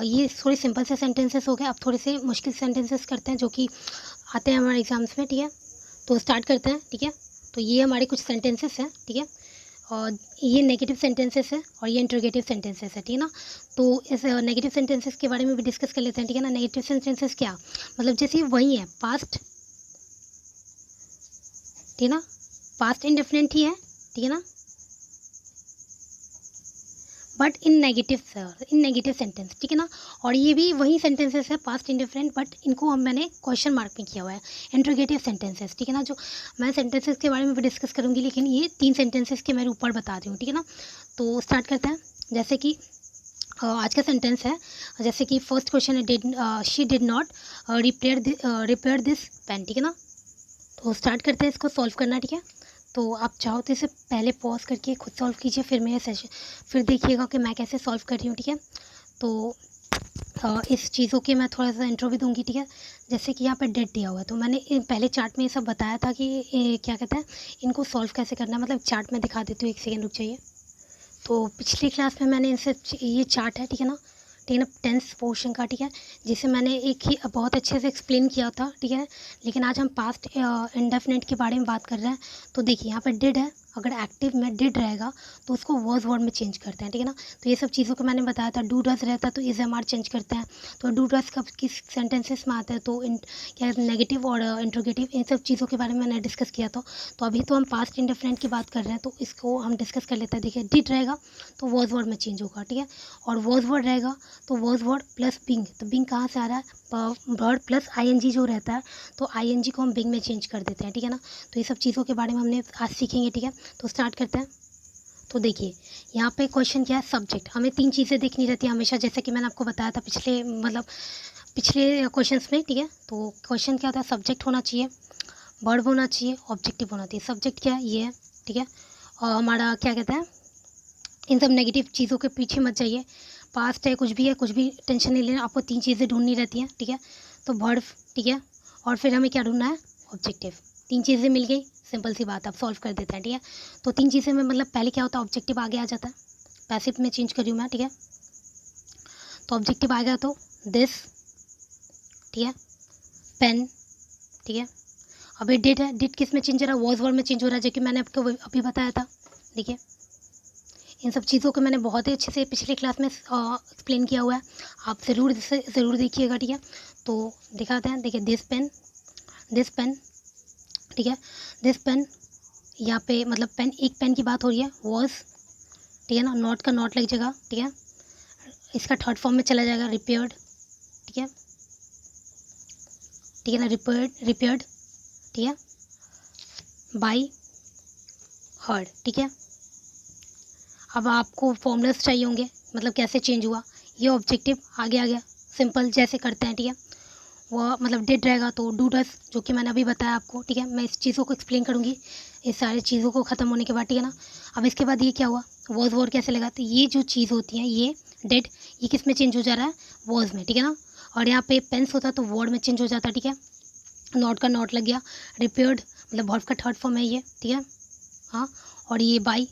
ये थोड़े सिंपल से सेंटेंसेस हो गए। अब थोड़े से मुश्किल सेंटेंसेस करते हैं जो कि आते हैं हमारे एग्जाम्स में, ठीक है। तो स्टार्ट करते हैं, ठीक है। तो ये हमारे कुछ सेंटेंसेस हैं, ठीक है। और ये नेगेटिव सेंटेंसेस है और ये इंट्रोगेटिव सेंटेंसेस है, ठीक है ना। तो इस नेगेटिव सेंटेंसेस के बारे में भी डिस्कस कर लेते हैं, ठीक है ना। नेगेटिव सेंटेंसेस क्या, मतलब जैसे वही है पास्ट, ठीक है ना, पास्ट इंडेफिनिट ही है, ठीक है ना, बट इन नेगेटिव सेंटेंस, ठीक है ना। और ये भी वही सेंटेंसेस है पास्ट इंडेफिनिट, बट इनको हम मैंने क्वेश्चन मार्क में किया हुआ है, इंट्रोगेटिव सेंटेंसेस, ठीक है ना। जो मैं सेंटेंसेस के बारे में भी डिस्कस करूँगी, लेकिन ये 3 सेंटेंसेस के मैं ऊपर बता रही हूँ, ठीक है ना। तो स्टार्ट करते हैं। जैसे कि आज का सेंटेंस है, जैसे कि फर्स्ट क्वेश्चन है, she did not repair this pen, ठीक है ना। तो स्टार्ट करते हैं इसको सॉल्व करना, ठीक है। तो आप चाहो तो इसे पहले पॉज करके खुद सॉल्व कीजिए, फिर मेरे सेशन फिर देखिएगा कि मैं कैसे सॉल्व कर रही हूँ, ठीक है। तो इस चीज़ों के मैं थोड़ा सा इंट्रो भी दूंगी, ठीक है। जैसे कि यहाँ पे डेट दिया हुआ है, तो मैंने पहले चार्ट में ये सब बताया था कि क्या कहते हैं इनको सॉल्व कैसे करना है। मतलब चार्ट में दिखा देती हूँ, एक सेकेंड रुक जाइए। तो पिछली क्लास में मैंने इनसे ये चार्ट है, ठीक है ना, ठीक है ना, टेंस पोर्शन का, ठीक है, जिसे मैंने एक ही बहुत अच्छे से एक्सप्लेन किया था, ठीक है। लेकिन आज हम पास्ट इंडेफिनिट के बारे में बात कर रहे हैं। तो देखिए यहाँ पे डिड है, अगर एक्टिव में डिड रहेगा तो उसको वर्ड वर्ड में चेंज करते हैं, ठीक है ना। तो ये सब चीज़ों को मैंने बताया था। डू डज रहता है तो इज एम आर चेंज करते हैं। तो डू डज कब किस सेंटेंसेस में आता है, तो क्या नेगेटिव और इंट्रोगेटिव, इन सब चीज़ों के बारे में मैंने डिस्कस किया था। तो अभी तो हम पास्ट इंडेफिनिट की बात कर रहे हैं, तो इसको हम डिस्कस कर लेते हैं। देखिए डिड रहेगा तो वॉज वर्ड में चेंज होगा, ठीक है। और वॉज वर्ड रहेगा तो वॉज वर्ड प्लस बिंग, तो बिंग कहाँ से आ रहा है, वर्ड प्लस आईएनजी जो रहता है, तो आईएनजी को हम बिंग में चेंज कर देते हैं, ठीक है ना। तो ये सब चीज़ों के बारे में हमने आज सीखेंगे, ठीक है। तो स्टार्ट करते हैं। तो देखिए यहाँ पे क्वेश्चन क्या है, सब्जेक्ट। हमें 3 चीज़ें देखनी रहती है हमेशा, जैसे कि मैंने आपको बताया था पिछले क्वेश्चंस में, ठीक है। तो क्वेश्चन क्या था, सब्जेक्ट होना चाहिए, वर्ब होना चाहिए, ऑब्जेक्टिव होना चाहिए। सब्जेक्ट क्या है, ये है, ठीक है। और हमारा क्या कहते हैं, इन सब नेगेटिव चीज़ों के पीछे मत जाइए। पास्ट है, कुछ भी है, कुछ भी टेंशन नहीं लेना, आपको 3 चीज़ें ढूंढनी रहती हैं, ठीक है। तो वर्ब, ठीक है, और फिर हमें क्या ढूंढना है, ऑब्जेक्टिव। 3 चीज़ें मिल गई, सिंपल सी बात, आप सॉल्व कर देते हैं, ठीक है। तो 3 चीज़ें में मतलब पहले क्या होता है, ऑब्जेक्टिव आगे आ जाता है। पैसिव में चेंज करी हूँ मैं, ठीक है। तो ऑब्जेक्टिव आएगा तो दिस, ठीक है, पेन, ठीक है। अभी डिड है, डिड किस में चेंज हो रहा है, वॉज वर्ड में चेंज हो रहा है, जो कि मैंने आपको अभी बताया था। देखिए इन सब चीज़ों को मैंने बहुत ही अच्छे से पिछले क्लास में एक्सप्लेन किया हुआ है, आप ज़रूर देखिएगा, ठीक है। तो दिखाते हैं, देखिए दिस पेन, ठीक है, दिस पेन, यहाँ पे मतलब पेन, एक पेन की बात हो रही है, वॉज, ठीक है ना, नॉट का नॉट लग जाएगा, ठीक है। इसका थर्ड फॉर्म में चला जाएगा, रिपेयर्ड, ठीक है, ठीक है ना, रिपेयर्ड, ठीक है, बाई हर्ड, ठीक है। अब आपको फॉर्मूलाज चाहिए होंगे, मतलब कैसे चेंज हुआ, ये ऑब्जेक्टिव आगे आ गया, सिंपल जैसे करते हैं, ठीक है। वह मतलब डिड रहेगा तो डू डज, जो कि मैंने अभी बताया आपको, ठीक है। मैं इस चीज़ों को एक्सप्लेन करूँगी इस सारी चीज़ों को ख़त्म होने के बाद, ठीक है ना। अब इसके बाद ये क्या हुआ, वॉज वर्ड कैसे लगा, तो ये जो चीज़ होती है, ये डिड, ये किस में चेंज हो जा रहा है, वॉज में, ठीक है ना। और यहाँ पे पेंस होता तो वर्ड में चेंज हो जाता, ठीक है। नॉट का नॉट लग गया, रिपेयर्ड मतलब वर्ब का थर्ड फॉर्म है ये, ठीक है। हाँ, और ये बाई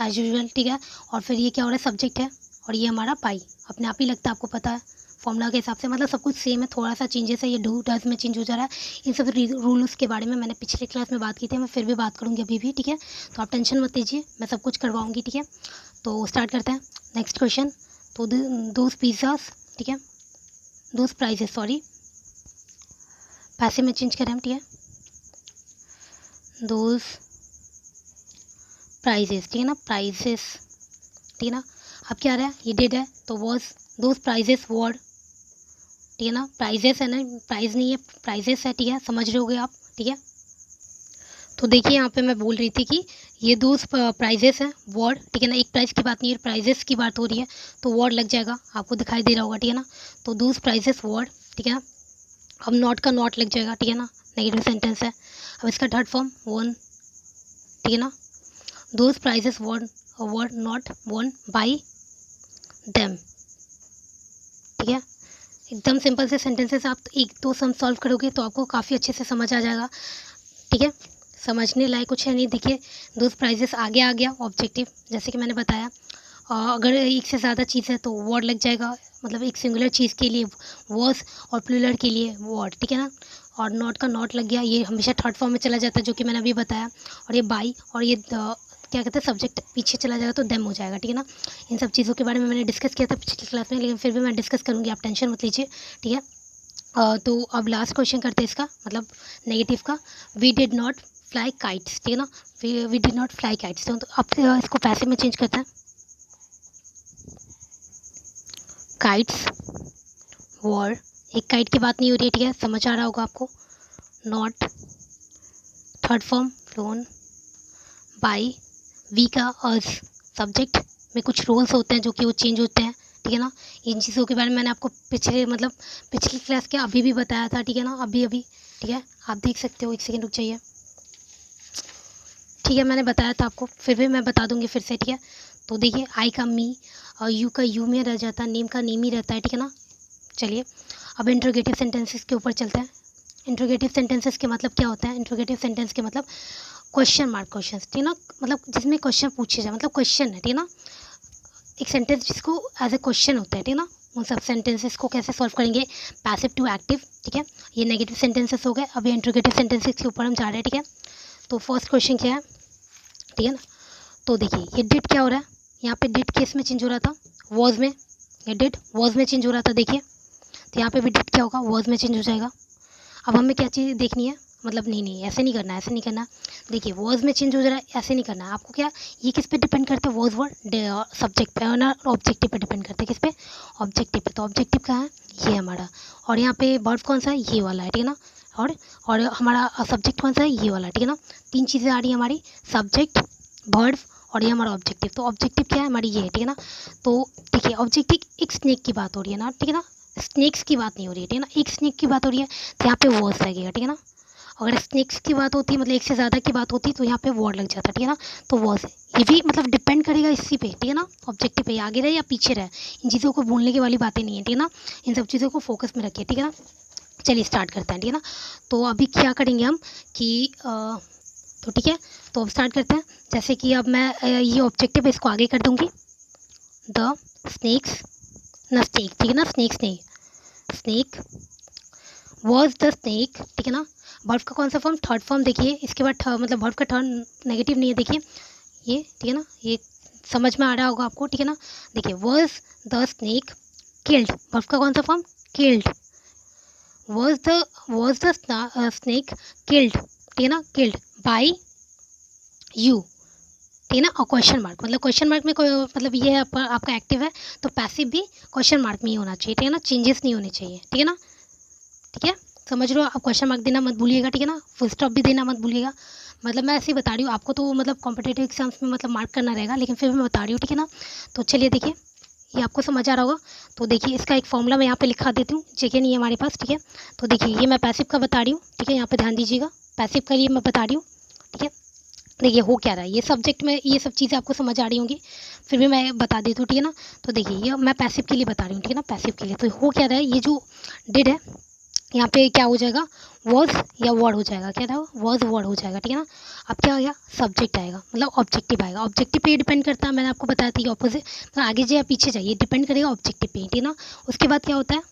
एज यूजल, ठीक है। और फिर ये क्या हो रहा है, सब्जेक्ट है, और ये हमारा बाई, अपने आप ही लगता है, आपको पता है फॉर्मूला के हिसाब से, मतलब सब कुछ सेम है, थोड़ा सा चेंजेस है, ये डू डज में चेंज हो जा रहा है। इन सब रूल्स के बारे में मैंने पिछले क्लास में बात की थी, मैं फिर भी बात करूँगी अभी भी, ठीक है। तो आप टेंशन मत लीजिए, मैं सब कुछ करवाऊँगी, ठीक है। तो स्टार्ट करते हैं नेक्स्ट क्वेश्चन। तो दोज पिज़्ज़ास, ठीक है, दोज प्राइजेस, सॉरी पैसे में चेंज करें हम, ठीक है, दोज प्राइजेस, ठीक है ना, प्राइजेस, ठीक है ना। अब क्या रहा है, ये डिड है तो वॉज, दोज प्राइजेस वर्ड, ठीक है ना, प्राइजेस है ना, प्राइज नहीं है, प्राइजेस है, ठीक है, समझ रहे होगे आप, ठीक है। तो देखिए यहाँ पे मैं बोल रही थी कि ये दो प्राइजेस हैं वर्ड, ठीक है ना, एक प्राइस की बात नहीं है, प्राइजेस की बात हो रही है, तो वर्ड लग जाएगा, आपको दिखाई दे रहा होगा, ठीक है ना। तो दोज प्राइजेस वर्ड, ठीक है ना। अब नॉट का नॉट लग जाएगा, ठीक है ना, नेगेटिव सेंटेंस है। अब इसका थर्ड फॉर्म वन, ठीक है ना, those prizes were not won by them, ठीक है। एकदम सिंपल से सेंटेंसेस, आप एक दो सम सॉल्व करोगे तो आपको काफ़ी अच्छे से समझ आ जाएगा, ठीक है। समझने लायक कुछ है नहीं, देखिए दोज प्राइजेस आगे आ गया ऑब्जेक्टिव, जैसे कि मैंने बताया। अगर एक से ज़्यादा चीज़ है तो वर्ड लग जाएगा, मतलब एक सिंगुलर चीज़ के लिए वॉज और प्लूरल के लिए वर्ड, ठीक है ना। और नॉट का नॉट लग गया, ये हमेशा थर्ड फॉर्म में चला जाता है, जो कि मैंने अभी बताया। और ये बाई और ये क्या कहते हैं सब्जेक्ट पीछे चला जाएगा तो देम हो जाएगा, ठीक है ना। इन सब चीज़ों के बारे में मैंने डिस्कस किया था पिछली क्लास में, लेकिन फिर भी मैं डिस्कस करूँगी, आप टेंशन मत लीजिए, ठीक है। तो अब लास्ट क्वेश्चन करते हैं इसका, मतलब नेगेटिव का। We did not fly kites, ठीक है ना, we did not fly kites. तो अब इसको पैसे में चेंज करते हैं, काइट्स वर, एक काइट की बात नहीं हो रही है, ठीक है, समझ आ रहा होगा आपको। Not third form flown by, we का अर्स, सब्जेक्ट में कुछ रूल्स होते हैं जो कि वो चेंज होते हैं, ठीक है ना। इन चीज़ों के बारे में मैंने आपको पिछली क्लास के अभी भी बताया था, ठीक है ना, अभी ठीक है, आप देख सकते हो, एक सेकेंड रुक जाइए, ठीक है, मैंने बताया था आपको, फिर भी मैं बता दूंगी फिर से, ठीक है। तो देखिए आई का मी और यू का यू में रह जाता है, नेम का नेम ही रहता है, ठीक है ना। चलिए अब इंट्रोगेटिव सेंटेंसेस के ऊपर चलते हैं। इंट्रोगेटिव सेंटेंसेस के मतलब क्या होता है, इंट्रोगेटिव सेंटेंस के मतलब क्वेश्चन मार्क क्वेश्चन, ठीक है ना, मतलब जिसमें क्वेश्चन पूछे जाए, मतलब क्वेश्चन है, ठीक है ना, एक सेंटेंस जिसको एज ए क्वेश्चन होता है, ठीक है ना। उन सब सेंटेंसेस को कैसे सॉल्व करेंगे, पैसिव टू एक्टिव, ठीक है। ये नेगेटिव सेंटेंसेस हो गए, अब ये इंट्रोगेटिव सेंटेंसेस के ऊपर हम जा रहे हैं, ठीक है। तो फर्स्ट क्वेश्चन क्या है, ठीक है ना। तो देखिए ये डिड क्या हो रहा है, यहाँ पे डिड केस में चेंज हो रहा था वॉज में, ये डिड वॉज में चेंज हो रहा था, देखिए। तो यहाँ पे भी डिड क्या होगा, वॉज में चेंज हो जाएगा। अब हमें क्या चीज़ देखनी है, मतलब नहीं ऐसे नहीं करना है, ऐसे नहीं करना। देखिए वॉज में चेंज हो जा रहा है, ऐसे नहीं करना है आपको। क्या ये किस पे डिपेंड करते हैं, वॉज वर्ड सब्जेक्ट पे और ना ऑब्जेक्टिव पे डिपेंड करते हैं, किस पे, ऑब्जेक्टिव पे। तो ऑब्जेक्टिव कहाँ है, ये हमारा, और यहाँ पे वर्ब कौन सा है, ये वाला है, ठीक है ना। और हमारा सब्जेक्ट कौन सा है, ये वाला, ठीक है ना। तीन चीज़ें आ रही है हमारी, सब्जेक्ट, वर्ब और ये हमारा ऑब्जेक्टिव। तो ऑब्जेक्टिव क्या है हमारी, ये है, ठीक है ना। तो देखिए ऑब्जेक्टिव एक स्नेक की बात हो रही है ना, ठीक है ना, स्नेक्स की बात नहीं हो रही है, ठीक है ना, एक स्नेक की बात हो रही है, तो यहाँ पे वॉज लगेगा, ठीक है ना। अगर स्नेक्स की बात होती, मतलब एक से ज़्यादा की बात होती, तो यहाँ पे वर्ड लग जाता, ठीक है ना। तो वॉज, ये भी मतलब डिपेंड करेगा इसी पे, ठीक है ना, ऑब्जेक्टिव पे, आगे रहे या पीछे रहे, इन चीज़ों को भूलने की वाली बातें नहीं है, ठीक है ना। इन सब चीज़ों को फोकस में रखिए, ठीक है ना। चलिए स्टार्ट करते हैं, ठीक है ना। तो अभी क्या करेंगे हम कि तो ठीक है, तो अब स्टार्ट करते हैं। जैसे कि अब मैं ये ऑब्जेक्टिव इसको आगे कर दूँगी, द स्नेक्स, ना स्नेक, ठीक है ना, स्नेक्स नहीं, स्नेक वॉज द स्नेक, ठीक है ना। वर्ब का कौन सा फॉर्म, थर्ड फॉर्म, देखिए इसके बाद मतलब वर्ब का थर्ड नेगेटिव नहीं है, देखिए ये, ठीक है ना, ये समझ में आ रहा होगा आपको, ठीक है ना। देखिए was the snake killed, verb का कौन सा form, killed, was the snake killed, ठीक है ना, किल्ड बाई यू, ठीक है ना। और क्वेश्चन मार्क, मतलब क्वेश्चन मार्क में मतलब ये है आपका एक्टिव है, तो पैसिव भी क्वेश्चन मार्क में ही होना चाहिए, ठीक है ना, चेंजेस नहीं होने चाहिए, ठीक है ना, ठीक है, समझ रहे हो आप। क्वेश्चन मार्क देना मत भूलिएगा, ठीक है ना, फुल स्टॉप भी देना मत भूलिएगा। मतलब मैं ऐसे ही बता रही हूँ आपको, तो मतलब कॉम्पिटेटिव एग्जाम्स में मतलब मार्क करना रहेगा, लेकिन फिर भी मैं बता रही हूँ, ठीक है ना। तो चलिए देखिए, ये आपको समझ आ रहा होगा। तो देखिए इसका एक फॉर्मूला मैं यहाँ पे लिखा देती हूँ, जगह नहीं है हमारे पास, ठीक है। तो देखिए ये मैं पैसिव का बता रही हूँ, ठीक है, यहाँ पे ध्यान दीजिएगा, पैसिव का लिए मैं बता रही हूँ, ठीक है। देखिए हो क्या रहा है, ये सब्जेक्ट में ये सब चीज़ें आपको समझ आ रही होंगी, फिर भी मैं बता देती हूँ, ठीक है ना। तो देखिए ये मैं पैसिव के लिए बता रही हूँ, ठीक है ना, पैसिव के लिए। तो हो क्या रहा है, ये जो डिड है यहाँ पे क्या हो जाएगा, वॉज या वर्ड हो जाएगा, क्या था, वॉज वर्ड हो जाएगा, ठीक है ना। अब क्या आ गया, सब्जेक्ट आएगा, मतलब ऑब्जेक्टिव आएगा, ऑब्जेक्टिव पे डिपेंड करता है, मैंने आपको बताया था कि ऑपोजिट, तो आगे जाए या पीछे जाइए डिपेंड करेगा ऑब्जेक्टिव पे, ठीक है ना। उसके बाद क्या होता है,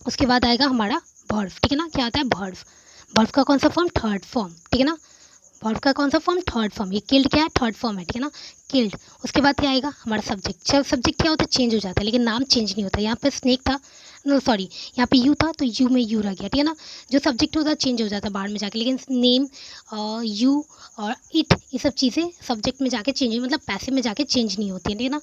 उसके बाद आएगा हमारा वर्ब, ठीक है ना। क्या आता है वर्ब, वर्ब का कौन सा फॉर्म, थर्ड फॉर्म, ठीक है ना। वर्ब का कौन सा फॉर्म, थर्ड फॉर्म। ये किल्ड क्या है, थर्ड फॉर्म है, ठीक है ना, किल्ड। उसके बाद क्या आएगा हमारा सब्जेक्ट। सब्जेक्ट क्या होता है, चेंज हो जाता है, लेकिन नाम चेंज नहीं होता। यहाँ पे स्नेक था, नो सॉरी, यहाँ पे यू था तो यू में यू रह गया, ठीक है ना। जो सब्जेक्ट होता है चेंज हो जाता है बाहर में जाके, लेकिन नेम, यू और इट, ये सब चीज़ें सब्जेक्ट में जाके चेंज, मतलब पैसिव में जाके चेंज नहीं होती है, ठीक है ना।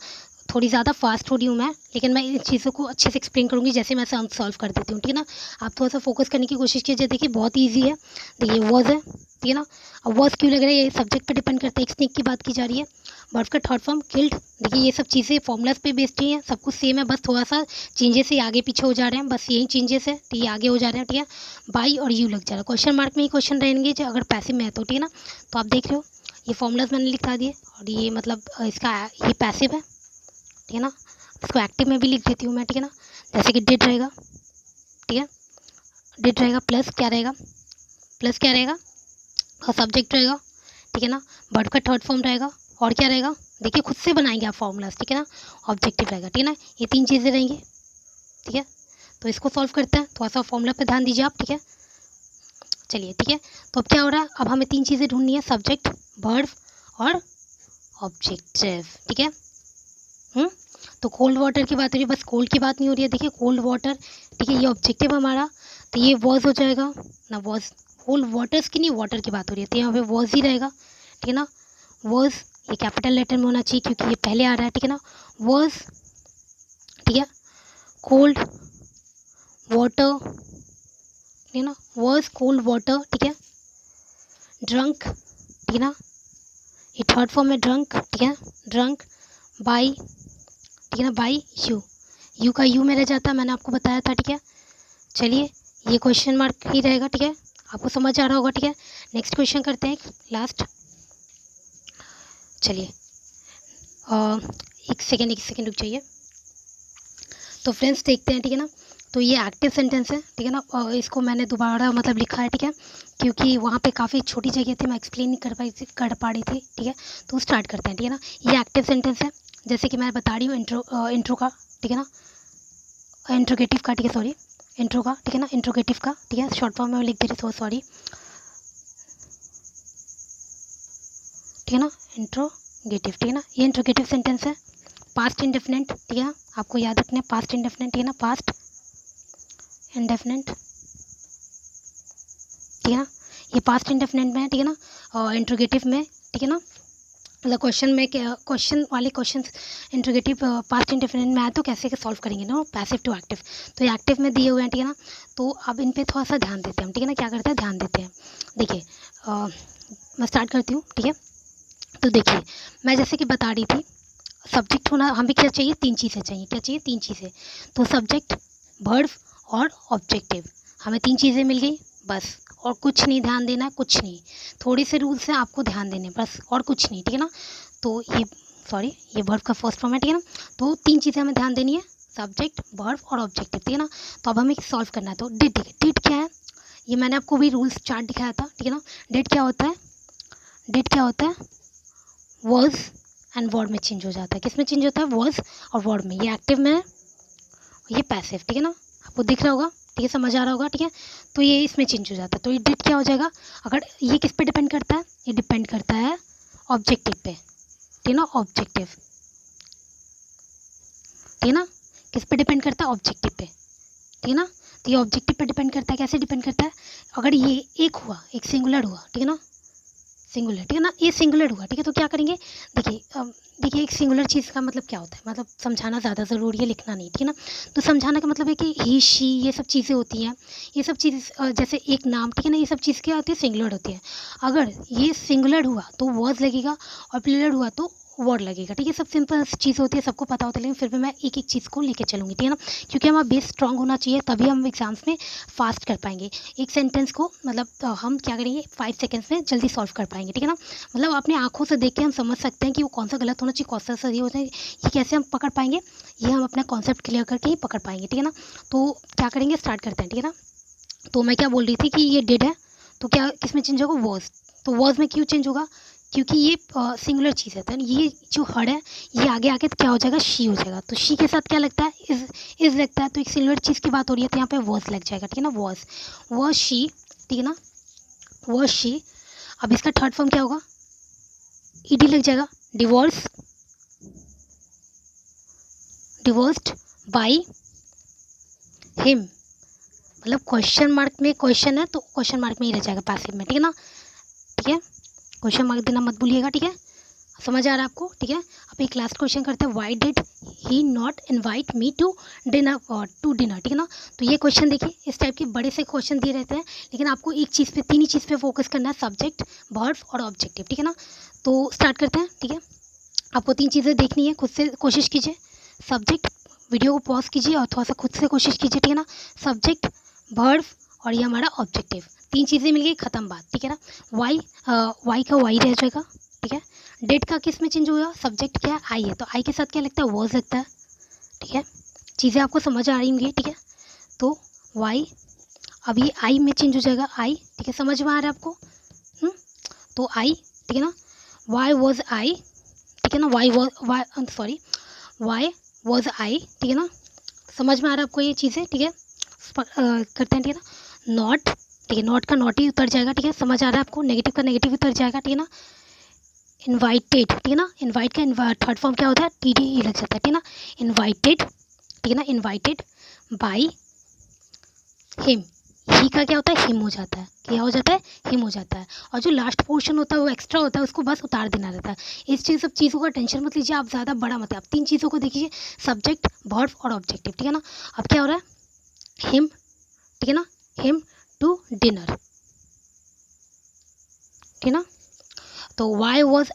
थोड़ी ज़्यादा फास्ट हो रही हूँ मैं, लेकिन मैं इन चीज़ों को अच्छे से एक्सप्लेन करूँगी जैसे मैं सॉल्व कर देती हूँ, ठीक है ना। आप थोड़ा सा फोकस करने की कोशिश कीजिए। देखिए बहुत ईजी है। देखिए वॉज है, ठीक है ना। अब वॉज क्यों लग रहा है, ये सब्जेक्ट पे डिपेंड करता है। एक स्नेक की बात की जा रही है, वर्ब का थर्ड फॉर्म किल्ड। देखिए ये सब चीज़ें फॉर्मूलाज पे बेस्ड ही हैं, सब कुछ सेम है, बस थोड़ा सा चेंजेस से आगे पीछे हो जा रहे हैं, बस यही चेंजेस है, ठीक है, आगे हो जा रहे हैं, ठीक है। बाई और यू लग जा रहा है, क्वेश्चन मार्क में ही क्वेश्चन रहेंगे जो अगर पैसिव में है तो, ठीक है ना। तो आप देख रहे हो ये फॉर्मूलाज मैंने लिखा दिए, और ये मतलब इसका ये पैसिव है, ठीक है ना। इसको एक्टिव में भी लिख देती हूँ मैं, ठीक है ना। जैसे कि डिड रहेगा, ठीक है, डिड रहेगा, प्लस क्या रहेगा, प्लस क्या रहेगा, और सब्जेक्ट रहेगा, ठीक है ना। वर्ब का थर्ड फॉर्म रहेगा, और क्या रहेगा, देखिए खुद से बनाएंगे आप फॉर्मूलाज, ठीक है ना। ऑब्जेक्टिव रहेगा, ठीक है ना। ये तीन चीज़ें रहेंगी, ठीक है। तो इसको सॉल्व करते हैं, थोड़ा सा फॉर्मूला पे ध्यान दीजिए आप, ठीक है। चलिए ठीक है, तो अब क्या हो रहा है, अब हमें तीन चीज़ें ढूंढनी है, सब्जेक्ट, वर्ब और ऑब्जेक्टिव, ठीक है। तो कोल्ड वाटर की बात हो रही है, बस कोल्ड की बात नहीं हो रही है। देखिए कोल्ड वाटर, ठीक है, ये ऑब्जेक्टिव हमारा, तो ये वॉज हो जाएगा ना, वॉज, कोल्ड वाटर्स की नहीं, वाटर की बात हो रही है, तो यहाँ पे वॉज ही रहेगा, ठीक है ना। वॉज, ये कैपिटल लेटर में होना चाहिए क्योंकि ये पहले आ रहा है, ठीक है ना। वॉज, ठीक है, कोल्ड वाटर, ठीक है ना, वॉज कोल्ड वाटर, ठीक है। ड्रंक, ठीक है ना, ये थर्ड फॉर्म में ड्रंक, ठीक है, ड्रंक बाई, ठीक है ना, बाई यू, यू का यू में रह जाता है, मैंने आपको बताया था, ठीक है। चलिए ये क्वेश्चन मार्क ही रहेगा, ठीक है, आपको समझ आ रहा होगा, ठीक है। नेक्स्ट क्वेश्चन करते हैं लास्ट। चलिए एक सेकेंड रुक जाइए। तो फ्रेंड्स देखते हैं, ठीक है ना। तो ये एक्टिव सेंटेंस है, ठीक है ना, और इसको मैंने दोबारा मतलब लिखा है, ठीक है, क्योंकि वहाँ पे काफ़ी छोटी जगह थी, मैं एक्सप्लेन नहीं कर पा रही थी, ठीक है। तो स्टार्ट करते हैं, ठीक है ना। ये एक्टिव सेंटेंस है, जैसे कि मैं बता रही हूँ इंट्रो का, ठीक है ना, इंट्रोगेटिव का, ठीक है, सॉरी, इंट्रो का, ठीक है ना, इंट्रोगेटिव का, ठीक है, शॉर्ट फॉर्म में लिख दे रही, सॉरी, ठीक है ना, इंट्रोगेटिव, ठीक है ना। ये इंट्रोगेटिव सेंटेंस है, पास्ट इंडेफिनेट, ठीक है ना, आपको याद रखना है, पास्ट इंडेफिनेट, ठीक है ना, पास्ट इंडेफिनेट, ठीक है ना। ये पास्ट इंडेफिनेट में है, ठीक है ना, और इंट्रोगेटिव में, ठीक है ना, मतलब क्वेश्चन में, क्वेश्चन वाले क्वेश्चन इंट्रोगेटिव पास्ट इंडेफिनेट में आए तो कैसे सॉल्व करेंगे ना, पैसिव टू एक्टिव। तो ये एक्टिव में दिए हुए हैं, ठीक है ना। तो अब इन पे थोड़ा सा ध्यान देते हैं हम, ठीक है ना, क्या करते हैं, ध्यान देते हैं। देखिए मैं स्टार्ट करती हूँ, ठीक है। तो देखिए मैं जैसे कि बता रही थी, सब्जेक्ट होना हमें क्या चाहिए, तीन चीज़ें चाहिए, क्या चाहिए, तीन चीज़ें। तो सब्जेक्ट, वर्ब और ऑब्जेक्टिव, हमें तीन चीज़ें मिल गई, बस, और कुछ नहीं, ध्यान देना है, कुछ नहीं, थोड़े से रूल्स हैं आपको ध्यान देने, बस, और कुछ नहीं, ठीक है ना। तो ये, सॉरी, ये वर्ब का फर्स्ट फॉर्म है, ठीक है ना। तो तीन चीज़ें हमें ध्यान देनी है, सब्जेक्ट, वर्ब और ऑब्जेक्टिव, ठीक है ना। तो अब हमें सॉल्व करना है, तो डिड, डिड क्या है, ये मैंने आपको भी रूल्स चार्ट दिखाया था, ठीक है ना। डिड क्या होता है, डिड क्या होता है, वर्ड्स एंड वर्ड में चेंज हो जाता है, किस में चेंज होता है, वर्ड्स और वर्ड में। ये एक्टिव में है, ये पैसिव, ठीक है ना, आपको दिख रहा होगा, ठीक है, समझ आ रहा होगा, ठीक है। तो ये इसमें चेंज हो जाता है, तो ये डिड क्या हो जाएगा, अगर ये किस पे डिपेंड करता है, ये डिपेंड करता है ऑब्जेक्टिव पे, ठीक है ना, ऑब्जेक्टिव, ठीक है ना, किस पे डिपेंड करता है, ऑब्जेक्टिव पे, ठीक है ना। तो ये ऑब्जेक्टिव पे डिपेंड करता है, कैसे डिपेंड करता है, अगर ये एक हुआ, एक सिंगुलर हुआ, ठीक है ना, सिंगुलर, ठीक है ना, ये सिंगुलर हुआ, ठीक है, तो क्या करेंगे, देखिए देखिए एक सिंगुलर चीज़ का मतलब क्या होता है, मतलब समझाना ज़्यादा ज़रूरी है, लिखना नहीं, ठीक है ना। तो समझाने का मतलब है कि ही, शी, ये सब चीज़ें होती हैं, ये सब चीज़ जैसे एक नाम, ठीक है ना, ये सब चीज़ क्या होती है, सिंगुलर होती है। अगर ये सिंगुलर हुआ तो वॉज लगेगा, और प्लूरल हुआ तो वर्ड लगेगा, ठीक है। सब सिंपल चीज़ होती है, सबको पता होता है, लेकिन फिर भी मैं एक एक चीज़ को लेके चलूँगी, ठीक है ना, क्योंकि हमारा बेस स्ट्रांग होना चाहिए, तभी हम एग्जाम्स में फास्ट कर पाएंगे। एक सेंटेंस को मतलब हम क्या करेंगे, 5 सेकेंड्स में जल्दी सॉल्व कर पाएंगे, ठीक है ना। मतलब अपने आंखों से देख के हम समझ सकते हैं कि वो कौन सा गलत होना चाहिए, कौन सा सही होता है, ये कैसे हम पकड़ पाएंगे, ये हम अपना कॉन्सेप्ट क्लियर करके ही पकड़ पाएंगे, ठीक है ना। तो क्या करेंगे, स्टार्ट करते हैं, ठीक है ना। तो मैं क्या बोल रही थी कि ये डिड है, तो क्या किस में चेंज होगा, वॉज, तो वॉज में क्यों चेंज होगा, क्योंकि ये सिंगुलर चीज़ है, तो ये जो हर है ये आगे आके क्या हो जाएगा, शी हो जाएगा। तो शी के साथ क्या लगता है, इज़ लगता है, तो एक सिंगुलर चीज़ की बात हो रही है तो यहाँ पे वॉज लग जाएगा, ठीक है ना, वॉज शी, ठीक है ना, वॉज शी। अब इसका थर्ड फॉर्म क्या होगा, ईडी लग जाएगा, डिवोर्स्ड बाई हिम, मतलब क्वेश्चन मार्क में क्वेश्चन है तो क्वेश्चन मार्क में ही रह जाएगा पैसिव में, ठीक है ना, ठीक है, क्वेश्चन मार्क देना मत भूलिएगा, ठीक है, समझ आ रहा है आपको, ठीक है। अब एक लास्ट क्वेश्चन करते हैं, why did he not invite me to dinner, ठीक है ना। तो ये क्वेश्चन देखिए, इस टाइप के बड़े से क्वेश्चन दिए रहते हैं, लेकिन आपको एक चीज़ पे, तीन ही चीज़ पे फोकस करना है, सब्जेक्ट, वर्ब और ऑब्जेक्टिव, ठीक है ना। तो स्टार्ट करते हैं, ठीक है। आपको तीन चीज़ें देखनी है, खुद से कोशिश कीजिए, सब्जेक्ट, वीडियो को पॉज कीजिए और थोड़ा सा खुद से कोशिश कीजिए, ठीक है ना, सब्जेक्ट, वर्ब और ये हमारा ऑब्जेक्टिव, तीन चीज़ें मिल गई, ख़त्म बात, ठीक है ना। वाई का वाई रह जाएगा, ठीक है। डेट का किस में चेंज होगा, सब्जेक्ट क्या है, आई है, तो आई के साथ क्या लगता है, वॉज लगता है, ठीक है। चीज़ें आपको समझ आ रही होंगी, ठीक है। तो वाई, अब ये आई में चेंज हो जाएगा, आई, ठीक है, समझ में आ रहा है आपको, तो आई, ठीक है ना, वाई वॉज आई, ठीक है ना, वाई वॉज आई, ठीक है ना, समझ में आ रहा है आपको ये चीज़ें, ठीक है। करते हैं, ठीक है ना, नॉट, ठीक है, नॉट का नॉट ही उतर जाएगा, ठीक है, समझ आ रहा है आपको, नेगेटिव का नेगेटिव उतर जाएगा, ठीक है ना। इनवाइटेड, ठीक है ना, इनवाइट का थर्ड फॉर्म क्या होता है, टी डी ई लग जाता है, ठीक है ना, इनवाइटेड, ठीक है ना, इनवाइटेड बाई हिम, ही का क्या होता है, हिम हो जाता है, क्या हो जाता है, हिम हो जाता है, और जो लास्ट पोर्शन होता है वो एक्स्ट्रा होता है, उसको बस उतार देना रहता है। इस चीज़ सब चीज़ों का टेंशन मत लीजिए, आप ज़्यादा बड़ा मत है, आप तीन चीज़ों को देखिए, सब्जेक्ट, वर्ब और ऑब्जेक्टिव, ठीक है ना। अब क्या हो रहा है, हिम, ठीक है ना, हिम टू डिनर, ठीक है ना। तो why was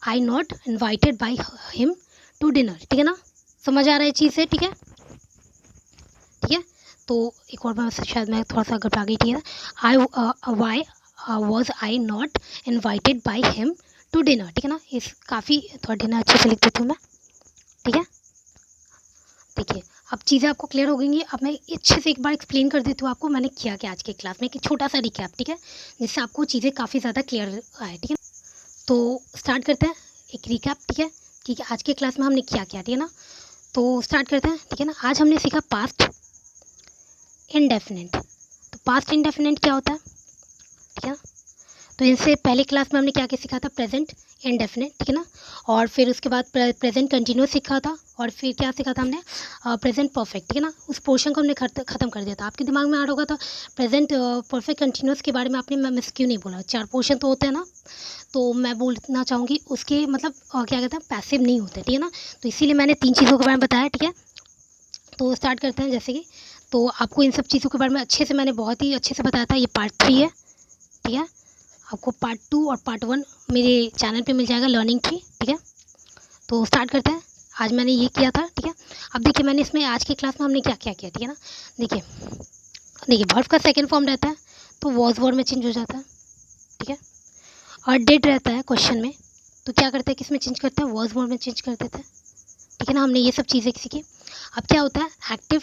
I not invited by him to dinner, ठीक है ना, समझ आ रहा है चीज़ से, ठीक है, ठीक है। तो एक और बार शायद मैं थोड़ा सा घबरा गई, ठीक है, why was I not invited by him to dinner, ठीक है ना, इस काफ़ी थोड़ा डिनर अच्छे से लिख देती हूँ मैं, ठीक है। देखिए अब चीज़ें आपको क्लियर हो गई हैं, अब मैं अच्छे से एक बार एक्सप्लेन कर देती हूँ आपको मैंने किया क्या आज के क्लास में, एक छोटा सा रिकैप, ठीक है, जिससे आपको चीज़ें काफ़ी ज़्यादा क्लियर आए, ठीक है। तो स्टार्ट करते हैं एक रिकैप, ठीक है, कि आज के क्लास में हमने क्या किया, ठीक है ना। तो स्टार्ट करते हैं, ठीक है ना। आज हमने सीखा पास्ट इंडेफिनिट, तो पास्ट इंडेफिनिट क्या होता है, ठीक है। तो इनसे पहले क्लास में हमने क्या क्या सीखा था, प्रेजेंट इंडेफिनिट, ठीक है ना, और फिर उसके बाद प्रेजेंट कंटिन्यूस सीखा था, और फिर क्या सीखा था हमने, प्रेजेंट परफेक्ट, ठीक है ना। उस पोर्शन को हमने ख़त्म कर दिया था, आपके दिमाग में आ रहा होगा, तो प्रेजेंट परफेक्ट कंटिन्यूस के बारे में आपने मैं मिस क्यों नहीं बोला, चार पोर्शन तो होते हैं ना, तो मैं बोलना चाहूँगी उसके मतलब क्या कहते हैं, पैसिव नहीं होते, ठीक है ना, तो इसीलिए मैंने तीन चीज़ों के बारे में बताया, ठीक है। तो स्टार्ट करते हैं, जैसे कि तो आपको इन सब चीज़ों के बारे में अच्छे से मैंने बहुत ही अच्छे से बताया था, ये पार्ट 3 है, ठीक है। आपको पार्ट 2 और पार्ट 1 मेरे चैनल पे मिल जाएगा, लर्निंग ट्री, ठीक है। तो स्टार्ट करते हैं, आज मैंने ये किया था, ठीक है। अब देखिए मैंने इसमें आज की क्लास में हमने क्या क्या किया, ठीक है ना। देखिए वर्ब का सेकंड फॉर्म रहता है तो वॉज वर्ड में चेंज हो जाता है, ठीक है। और डिड रहता है क्वेश्चन में, तो क्या करते हैं, किस में चेंज करते हैं, वॉज वर्ड में चेंज कर देते हैं, ठीक है ना। हमने ये सब चीज़ें सीखी। अब क्या होता है, एक्टिव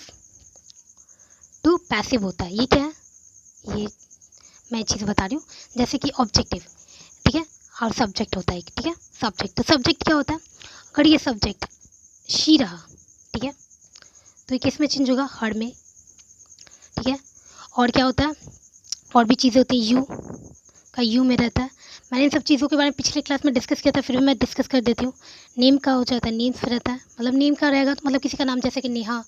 टू पैसिव होता है, ये क्या है, ये मैं चीज़ बता रही हूँ, जैसे कि ऑब्जेक्टिव, ठीक है, और सब्जेक्ट होता है एक, ठीक है, सब्जेक्ट, तो सब्जेक्ट क्या होता है, अगर ये सब्जेक्ट शी रहा, ठीक है, तो ये किस में चेंज होगा, हर में, ठीक है। और क्या होता है, और भी चीज़ें होती हैं, यू का यू में रहता है, मैंने इन सब चीज़ों के बारे में पिछले क्लास में डिस्कस किया था, फिर भी मैं डिस्कस कर देती हूँ। नेम का हो जाता है, नेम्स रहता है, मतलब नेम का रहेगा तो मतलब किसी का नाम, जैसे कि नेहा,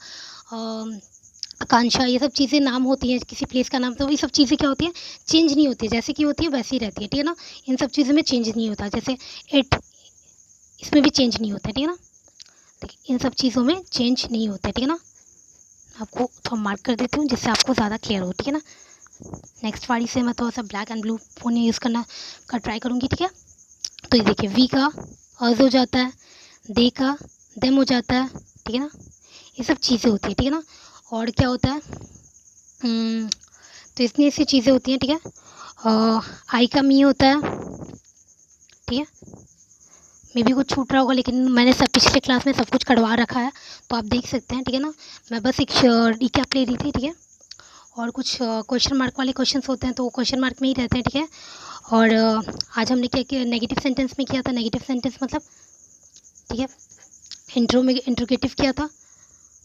आकांक्षा, ये सब चीज़ें नाम होती हैं, किसी प्लेस का नाम, तो ये सब चीज़ें क्या होती हैं, चेंज नहीं होती है, जैसे कि होती है वैसी रहती है, ठीक है ना। इन सब चीज़ों में चेंज नहीं होता, जैसे इट, इसमें भी चेंज नहीं होता है, ठीक है ना। देखिए इन सब चीज़ों में चेंज नहीं होता है, ठीक है ना। आपको थोड़ा मार्क कर देती हूँ जिससे आपको ज़्यादा क्लियर हो, ठीक है ना। नेक्स्ट वाली से मैं थोड़ा सा black and blue phone use करना का ट्राई करूँगी, ठीक है। तो ये देखिए वी का अज हो जाता है, दे का देम हो जाता है, ठीक है ना, ये सब चीज़ें होती है, ठीक है ना। और क्या होता है, तो इतनी सी चीज़ें होती हैं, ठीक है। आई का मी होता है, ठीक है, मे भी कुछ छूट रहा होगा, लेकिन मैंने सब पिछले क्लास में सब कुछ करवा रखा है, तो आप देख सकते हैं, ठीक है ना। मैं बस एक रिकैप ले रही थी, ठीक है। और कुछ क्वेश्चन मार्क वाले क्वेश्चंस होते हैं तो वो क्वेश्चन मार्क में ही रहते हैं, ठीक है। और आज हमने क्या किया, नेगेटिव सेंटेंस में किया था। नेगेटिव सेंटेंस मतलब ठीक है, इंट्रो में इंट्रोगेटिव किया था,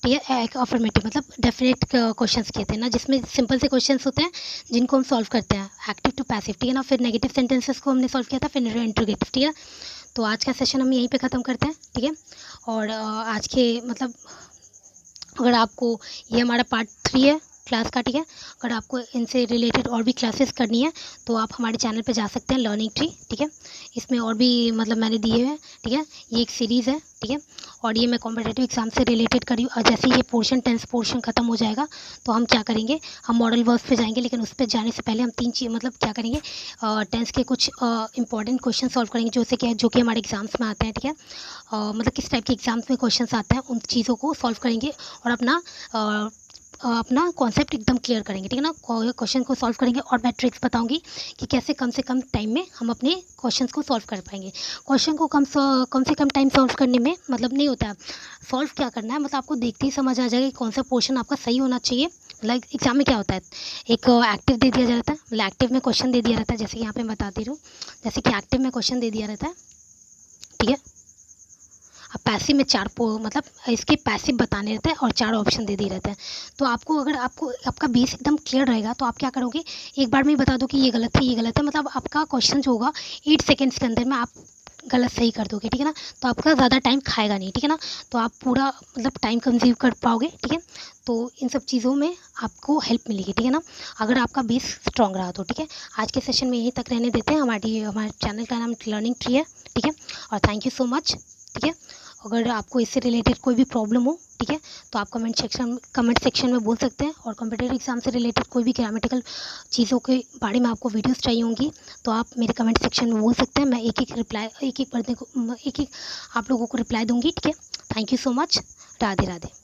ठीक है। एक अफर्मेटिव मतलब डेफिनेट क्वेश्चंस किए थे ना, जिसमें सिंपल से क्वेश्चंस होते हैं जिनको हम सॉल्व करते हैं, एक्टिव टू पैसिव, ठीक है ना। फिर नेगेटिव सेंटेंसेस को हमने सॉल्व किया था, फिर इंट्रोगेटिव, ठीक है। तो आज का सेशन हम यहीं पे ख़त्म करते हैं, ठीक है। और आज के मतलब अगर आपको, ये हमारा पार्ट 3 है क्लास का, ठीक है। अगर आपको इनसे रिलेटेड और भी क्लासेस करनी है तो आप हमारे चैनल पे जा सकते हैं, लर्निंग ट्री, ठीक है। इसमें और भी मतलब मैंने दिए हुए हैं, ठीक है। ये एक सीरीज़ है, ठीक है। और ये मैं कॉम्पिटिटिव एग्जाम से रिलेटेड करी हूँ। और जैसे ये पोर्शन, टेंस पोर्शन खत्म हो जाएगा तो हम क्या करेंगे, हम मॉडल वर्ब्स पे जाएंगे। लेकिन उस पर जाने से पहले हम 3 चीज़ मतलब क्या करेंगे, टेंस के कुछ इंपॉर्टेंट क्वेश्चन सॉल्व करेंगे, जो कि हमारे एग्जाम्स में आते हैं, ठीक है। मतलब किस टाइप के एग्जाम्स में क्वेश्चन आते हैं, उन चीज़ों को सॉल्व करेंगे और अपना कॉन्सेप्ट एकदम क्लियर करेंगे, ठीक है ना। क्वेश्चन को सॉल्व करेंगे और मैं ट्रिक्स बताऊंगी कि कैसे कम से कम टाइम में हम अपने क्वेश्चंस को सॉल्व कर पाएंगे। क्वेश्चन को कम से कम टाइम सॉल्व करने में मतलब नहीं होता है सॉल्व क्या करना है, मतलब आपको देखते ही समझ आ जाएगा कि कौन सा पोर्शन आपका सही होना चाहिए। लाइक एग्जाम में क्या होता है, एक एक्टिव दे दिया जाता है, मतलब एक्टिव में क्वेश्चन दे दिया रहता है, जैसे कि यहाँ पे मैं बताती हूँ। जैसे कि एक्टिव में क्वेश्चन दे दिया रहता है, ठीक है। अब पैसिव में मतलब इसके पैसिव बताने रहते हैं और 4 ऑप्शन दे दिए रहते हैं। तो आपको, अगर आपको आपका बेस एकदम क्लियर रहेगा तो आप क्या करोगे, एक बार में ही बता दो कि ये गलत है, ये गलत है। मतलब आपका क्वेश्चन जो होगा 8 सेकेंड्स के अंदर में आप गलत सही कर दोगे, ठीक है ना। तो आपका ज़्यादा टाइम खाएगा नहीं, ठीक है ना। तो आप पूरा मतलब टाइम कंज्यूम कर पाओगे, ठीक है। तो इन सब चीज़ों में आपको हेल्प मिलेगी, ठीक है ना, अगर आपका बेस स्ट्रॉन्ग रहा तो, ठीक है। आज के सेशन में यहीं तक रहने देते हैं। हमारे चैनल का नाम लर्निंग ट्री है, ठीक है। और थैंक यू सो मच, ठीक है। अगर आपको इससे रिलेटेड कोई भी प्रॉब्लम हो, ठीक है, तो आप कमेंट सेक्शन में बोल सकते हैं। और कॉम्पिटिटिव एग्जाम से रिलेटेड कोई भी ग्रामेटिकल चीज़ों के बारे में आपको वीडियोस चाहिए होंगी तो आप मेरे कमेंट सेक्शन में बोल सकते हैं। मैं एक एक बंदे को, एक एक आप लोगों को रिप्लाई दूंगी, ठीक है। Thank you so much. Radhe Radhe.